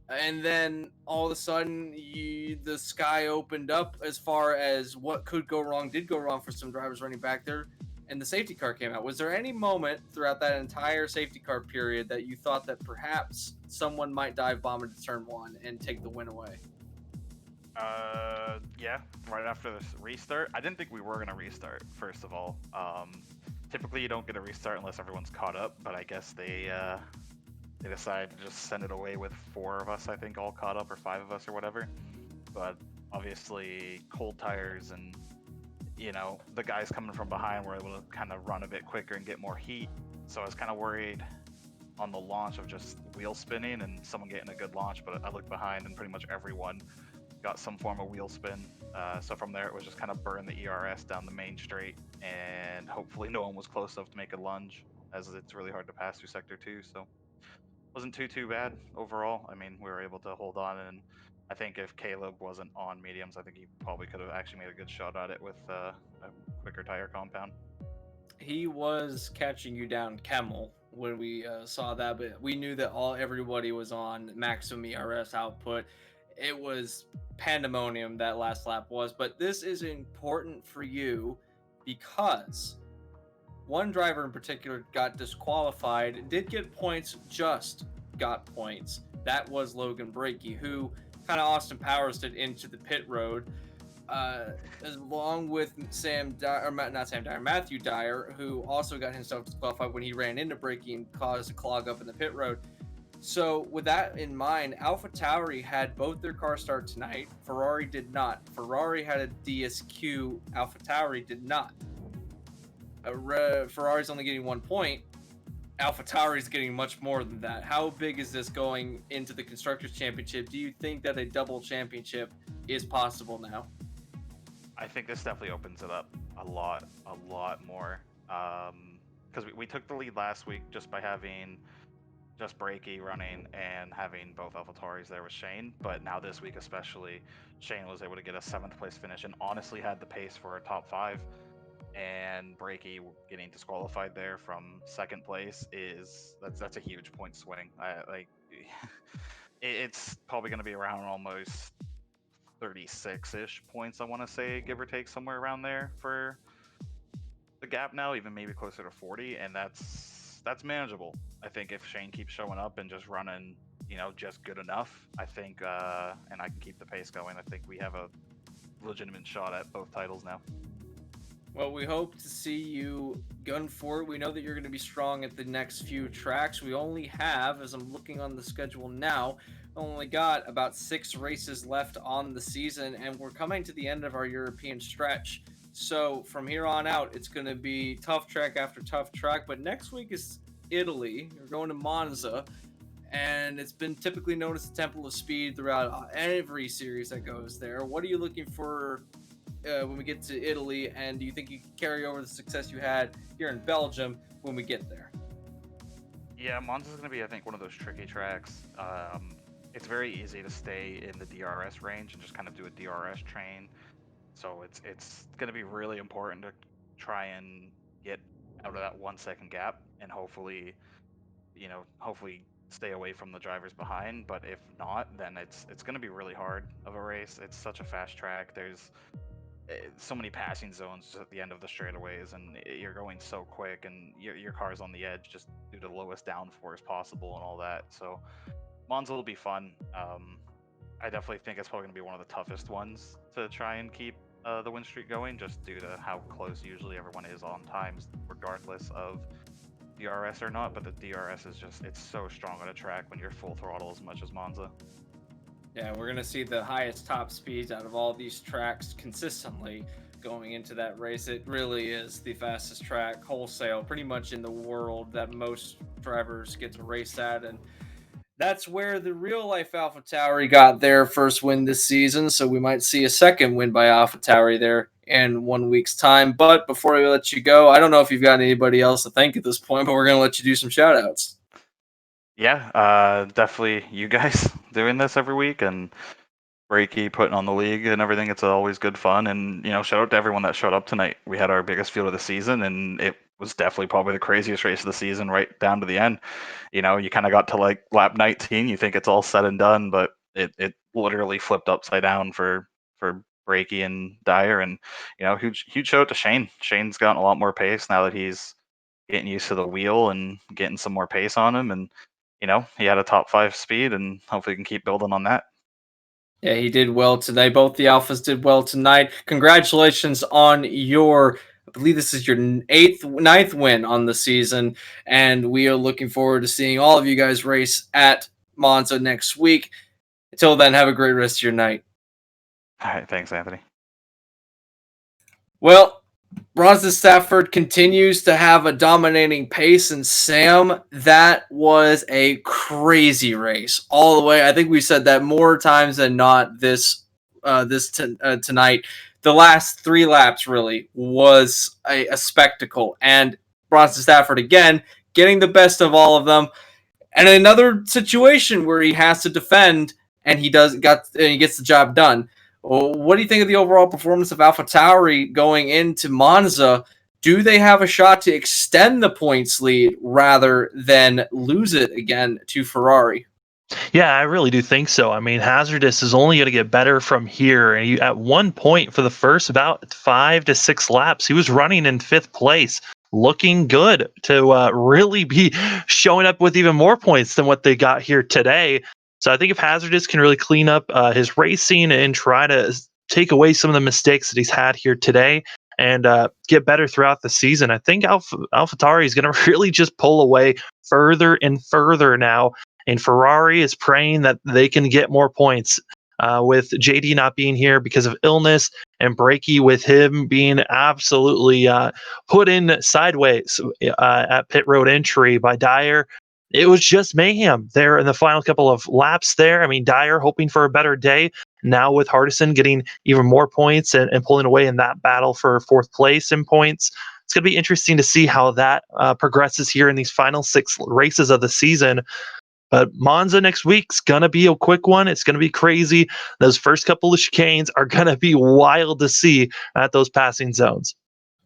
and then all of a sudden, the sky opened up as far as what could go wrong, did go wrong for some drivers running back there, and the safety car came out. Was there any moment throughout that entire safety car period that you thought that perhaps someone might dive bomb into turn one and take the win away? Yeah, right after the restart. I didn't think we were going to restart, first of all. Typically, you don't get a restart unless everyone's caught up, but I guess they decided to just send it away with 4 of us, I think, all caught up, or 5 of us, or whatever. But obviously, cold tires and, the guys coming from behind were able to kind of run a bit quicker and get more heat. So I was kind of worried on the launch of just wheel spinning and someone getting a good launch, but I looked behind and pretty much everyone got some form of wheel spin. So from there, it was just kind of burn the ERS down the main straight, and hopefully no one was close enough to make a lunge, as it's really hard to pass through Sector 2. So wasn't too bad overall. I mean, we were able to hold on, and I think if Caleb wasn't on mediums, I think he probably could have actually made a good shot at it with a quicker tire compound. He was catching you down Camel when we saw that, but we knew that everybody was on maximum ERS output. It was pandemonium that last lap was, but this is important for you because one driver in particular got disqualified, did get points, just got points. That was Logan Brakey, who kind of Austin Powers did into the pit road, along with Matthew Dyer, who also got himself disqualified when he ran into Brakey and caused a clog up in the pit road. So with that in mind, AlphaTauri had both their cars start tonight. Ferrari did not. Ferrari had a DSQ. AlphaTauri did not. Ferrari's only getting 1 point. AlphaTauri is getting much more than that. How big is this going into the Constructors' Championship? Do you think that a double championship is possible now? I think this definitely opens it up a lot more. Because we took the lead last week just by having just Brakey running and having both AlphaTauris there with Shane. But now this week especially, Shane was able to get a 7th place finish and honestly had the pace for a top 5. And Brakey getting disqualified there from 2nd place that's a huge point swing. It's probably going to be around almost 36-ish points, I want to say, give or take, somewhere around there for the gap now, even maybe closer to 40, and that's manageable. I think if Shane keeps showing up and just running, just good enough, I think, and I can keep the pace going, I think we have a legitimate shot at both titles now. Well, we hope to see you gun for it. We know that you're going to be strong at the next few tracks. We only have, as I'm looking on the schedule now, only got about 6 races left on the season, and we're coming to the end of our European stretch. So from here on out, it's going to be tough track after tough track. But next week is Italy. You're going to Monza, and it's been typically known as the Temple of Speed throughout every series that goes there. What are you looking for when we get to Italy, and do you think you can carry over the success you had here in Belgium when we get there? Yeah, Monza's going to be, I think, one of those tricky tracks. It's very easy to stay in the DRS range and just kind of do a DRS train. So it's going to be really important to try and get out of that 1 second gap and hopefully stay away from the drivers behind. But if not, then it's going to be really hard of a race. It's such a fast track. There's so many passing zones at the end of the straightaways, and you're going so quick, and your car's on the edge just due to the lowest downforce possible and all that. So Monza will be fun. I definitely think it's probably going to be one of the toughest ones to try and keep the win streak going, just due to how close usually everyone is on times, regardless of DRS or not. But the DRS is it's so strong on a track when you're full throttle as much as Monza. Yeah, we're going to see the highest top speeds out of all these tracks consistently going into that race. It really is the fastest track wholesale pretty much in the world that most drivers get to race at. And that's where the real-life AlphaTauri got their first win this season. So we might see a second win by AlphaTauri there in 1 week's time. But before we let you go, I don't know if you've got anybody else to thank at this point, but we're going to let you do some shout-outs. Yeah, definitely you guys doing this every week, and Brakey putting on the league and everything. It's always good fun, and shout out to everyone that showed up tonight. We had our biggest field of the season, and it was definitely probably the craziest race of the season right down to the end. You kind of got to like lap 19, you think it's all said and done, but it literally flipped upside down for Brakey and Dyer, and huge shout out to Shane. Shane's gotten a lot more pace now that he's getting used to the wheel and getting some more pace on him, and he had a top 5 speed, and hopefully he can keep building on that. Yeah, he did well tonight. Both the Alphas did well tonight. Congratulations on your, I believe this is your 9th win on the season, and we are looking forward to seeing all of you guys race at Monza next week. Until then, have a great rest of your night. All right, thanks, Anthony. Well, Bronson Stafford continues to have a dominating pace, and Sam, that was a crazy race all the way. I think we said that more times than not tonight. The last 3 laps really was a spectacle, and Bronson Stafford again getting the best of all of them. And another situation where he has to defend, and he gets the job done. What do you think of the overall performance of AlphaTauri going into Monza? Do they have a shot to extend the points lead rather than lose it again to Ferrari? Yeah, I really do think so. I mean, Hazardous is only going to get better from here. And at one point for the first about 5 to 6 laps, he was running in 5th place, looking good to really be showing up with even more points than what they got here today. So I think if Hazardous can really clean up his racing and try to take away some of the mistakes that he's had here today and get better throughout the season, I think AlphaTauri is going to really just pull away further and further now. And Ferrari is praying that they can get more points with JD not being here because of illness and Brakey with him being absolutely put in sideways at pit road entry by Dyer. It was just mayhem there in the final couple of laps there. I mean, Dyer hoping for a better day. Now with Hardison getting even more points and pulling away in that battle for fourth place in points. It's going to be interesting to see how that progresses here in these final 6 races of the season. But Monza next week's going to be a quick one. It's going to be crazy. Those first couple of chicanes are going to be wild to see at those passing zones.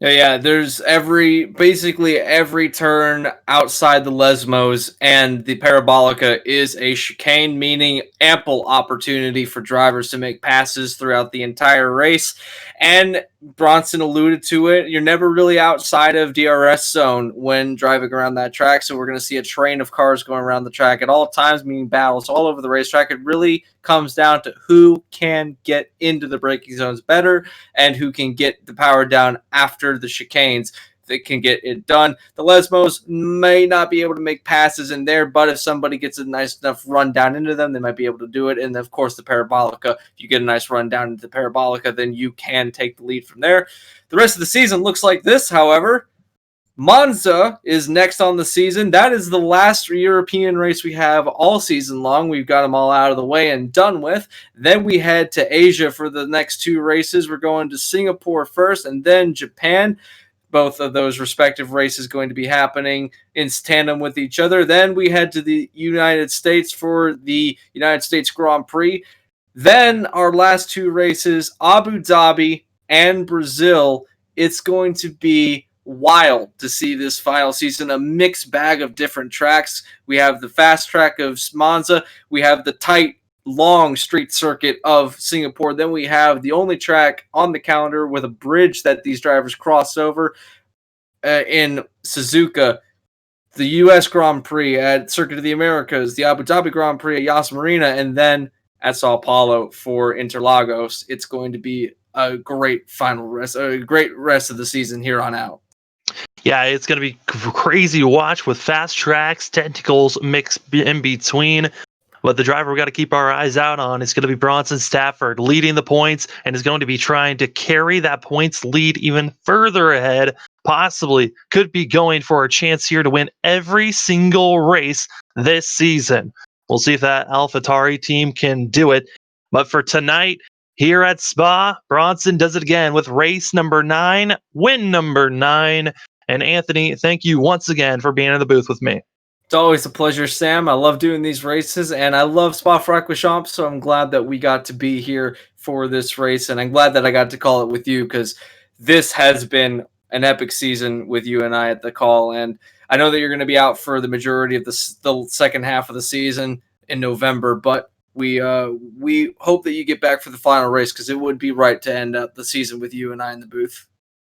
Yeah, there's basically every turn outside the Lesmos and the Parabolica is a chicane, meaning ample opportunity for drivers to make passes throughout the entire race. And Bronson alluded to it. You're never really outside of DRS zone when driving around that track. So we're going to see a train of cars going around the track at all times, meaning battles all over the racetrack. It really comes down to who can get into the braking zones better and who can get the power down after the chicanes that can get it done. The Lesmos may not be able to make passes in there, but if somebody gets a nice enough run down into them, they might be able to do it. And of course, the Parabolica, if you get a nice run down into the Parabolica, then you can take the lead from there. The rest of the season looks like this, however. Monza is next on the season. That is the last European race we have all season long. We've got them all out of the way and done with. Then we head to Asia for the next 2 races. We're going to Singapore first and then Japan. Both of those respective races going to be happening in tandem with each other. Then we head to the United States for the United States Grand Prix. Then our last 2 races, Abu Dhabi and Brazil. It's going to be wild to see this final season, a mixed bag of different tracks. We have the fast track of Monza. We have the tight, long street circuit of Singapore. Then we have the only track on the calendar with a bridge that these drivers cross over in Suzuka, the U.S. Grand Prix at Circuit of the Americas, the Abu Dhabi Grand Prix at Yas Marina, and then at Sao Paulo for Interlagos. It's going to be a great final rest, a great rest of the season here on out. Yeah, it's going to be crazy to watch with fast tracks, technicals mixed in between. But the driver we got to keep our eyes out on is going to be Bronson Stafford leading the points and is going to be trying to carry that points lead even further ahead. Possibly could be going for a chance here to win every single race this season. We'll see if that AlphaTauri team can do it. But for tonight, here at Spa, Bronson does it again with race number 9, win number 9. And Anthony, thank you once again for being in the booth with me. It's always a pleasure, Sam. I love doing these races, and I love Spa-Francorchamps, so I'm glad that we got to be here for this race, and I'm glad that I got to call it with you because this has been an epic season with you and I at the call, and I know that you're going to be out for the majority of the second half of the season in November, but we hope that you get back for the final race because it would be right to end up the season with you and I in the booth.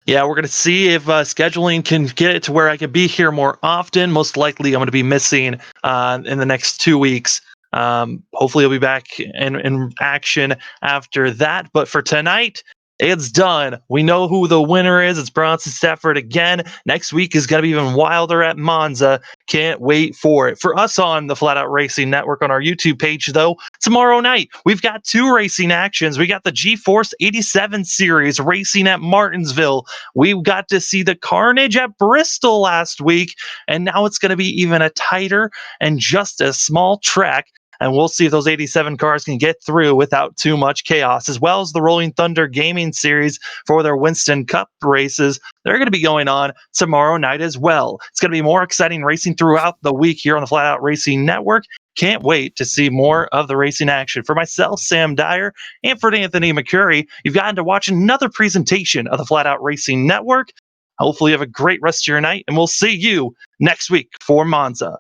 Yeah, we're going to see if scheduling can get it to where I can be here more often. Most likely, I'm going to be missing in the next 2 weeks. Hopefully, I'll be back in action after that. But for tonight, it's done. We know who the winner is. It's Bronson Stafford again. Next week is going to be even wilder at Monza. Can't wait for it. For us on the Flatout Racing Network on our YouTube page, though, tomorrow night, we've got 2 racing actions. We got the G-Force 87 Series racing at Martinsville. We got to see the carnage at Bristol last week, and now it's going to be even a tighter and just a small track. And we'll see if those 87 cars can get through without too much chaos, as well as the Rolling Thunder Gaming Series for their Winston Cup races. They're going to be going on tomorrow night as well. It's going to be more exciting racing throughout the week here on the Flatout Racing Network. Can't wait to see more of the racing action. For myself, Sam Dyer, and for Anthony McCurry, you've gotten to watch another presentation of the Flatout Racing Network. Hopefully you have a great rest of your night, and we'll see you next week for Monza.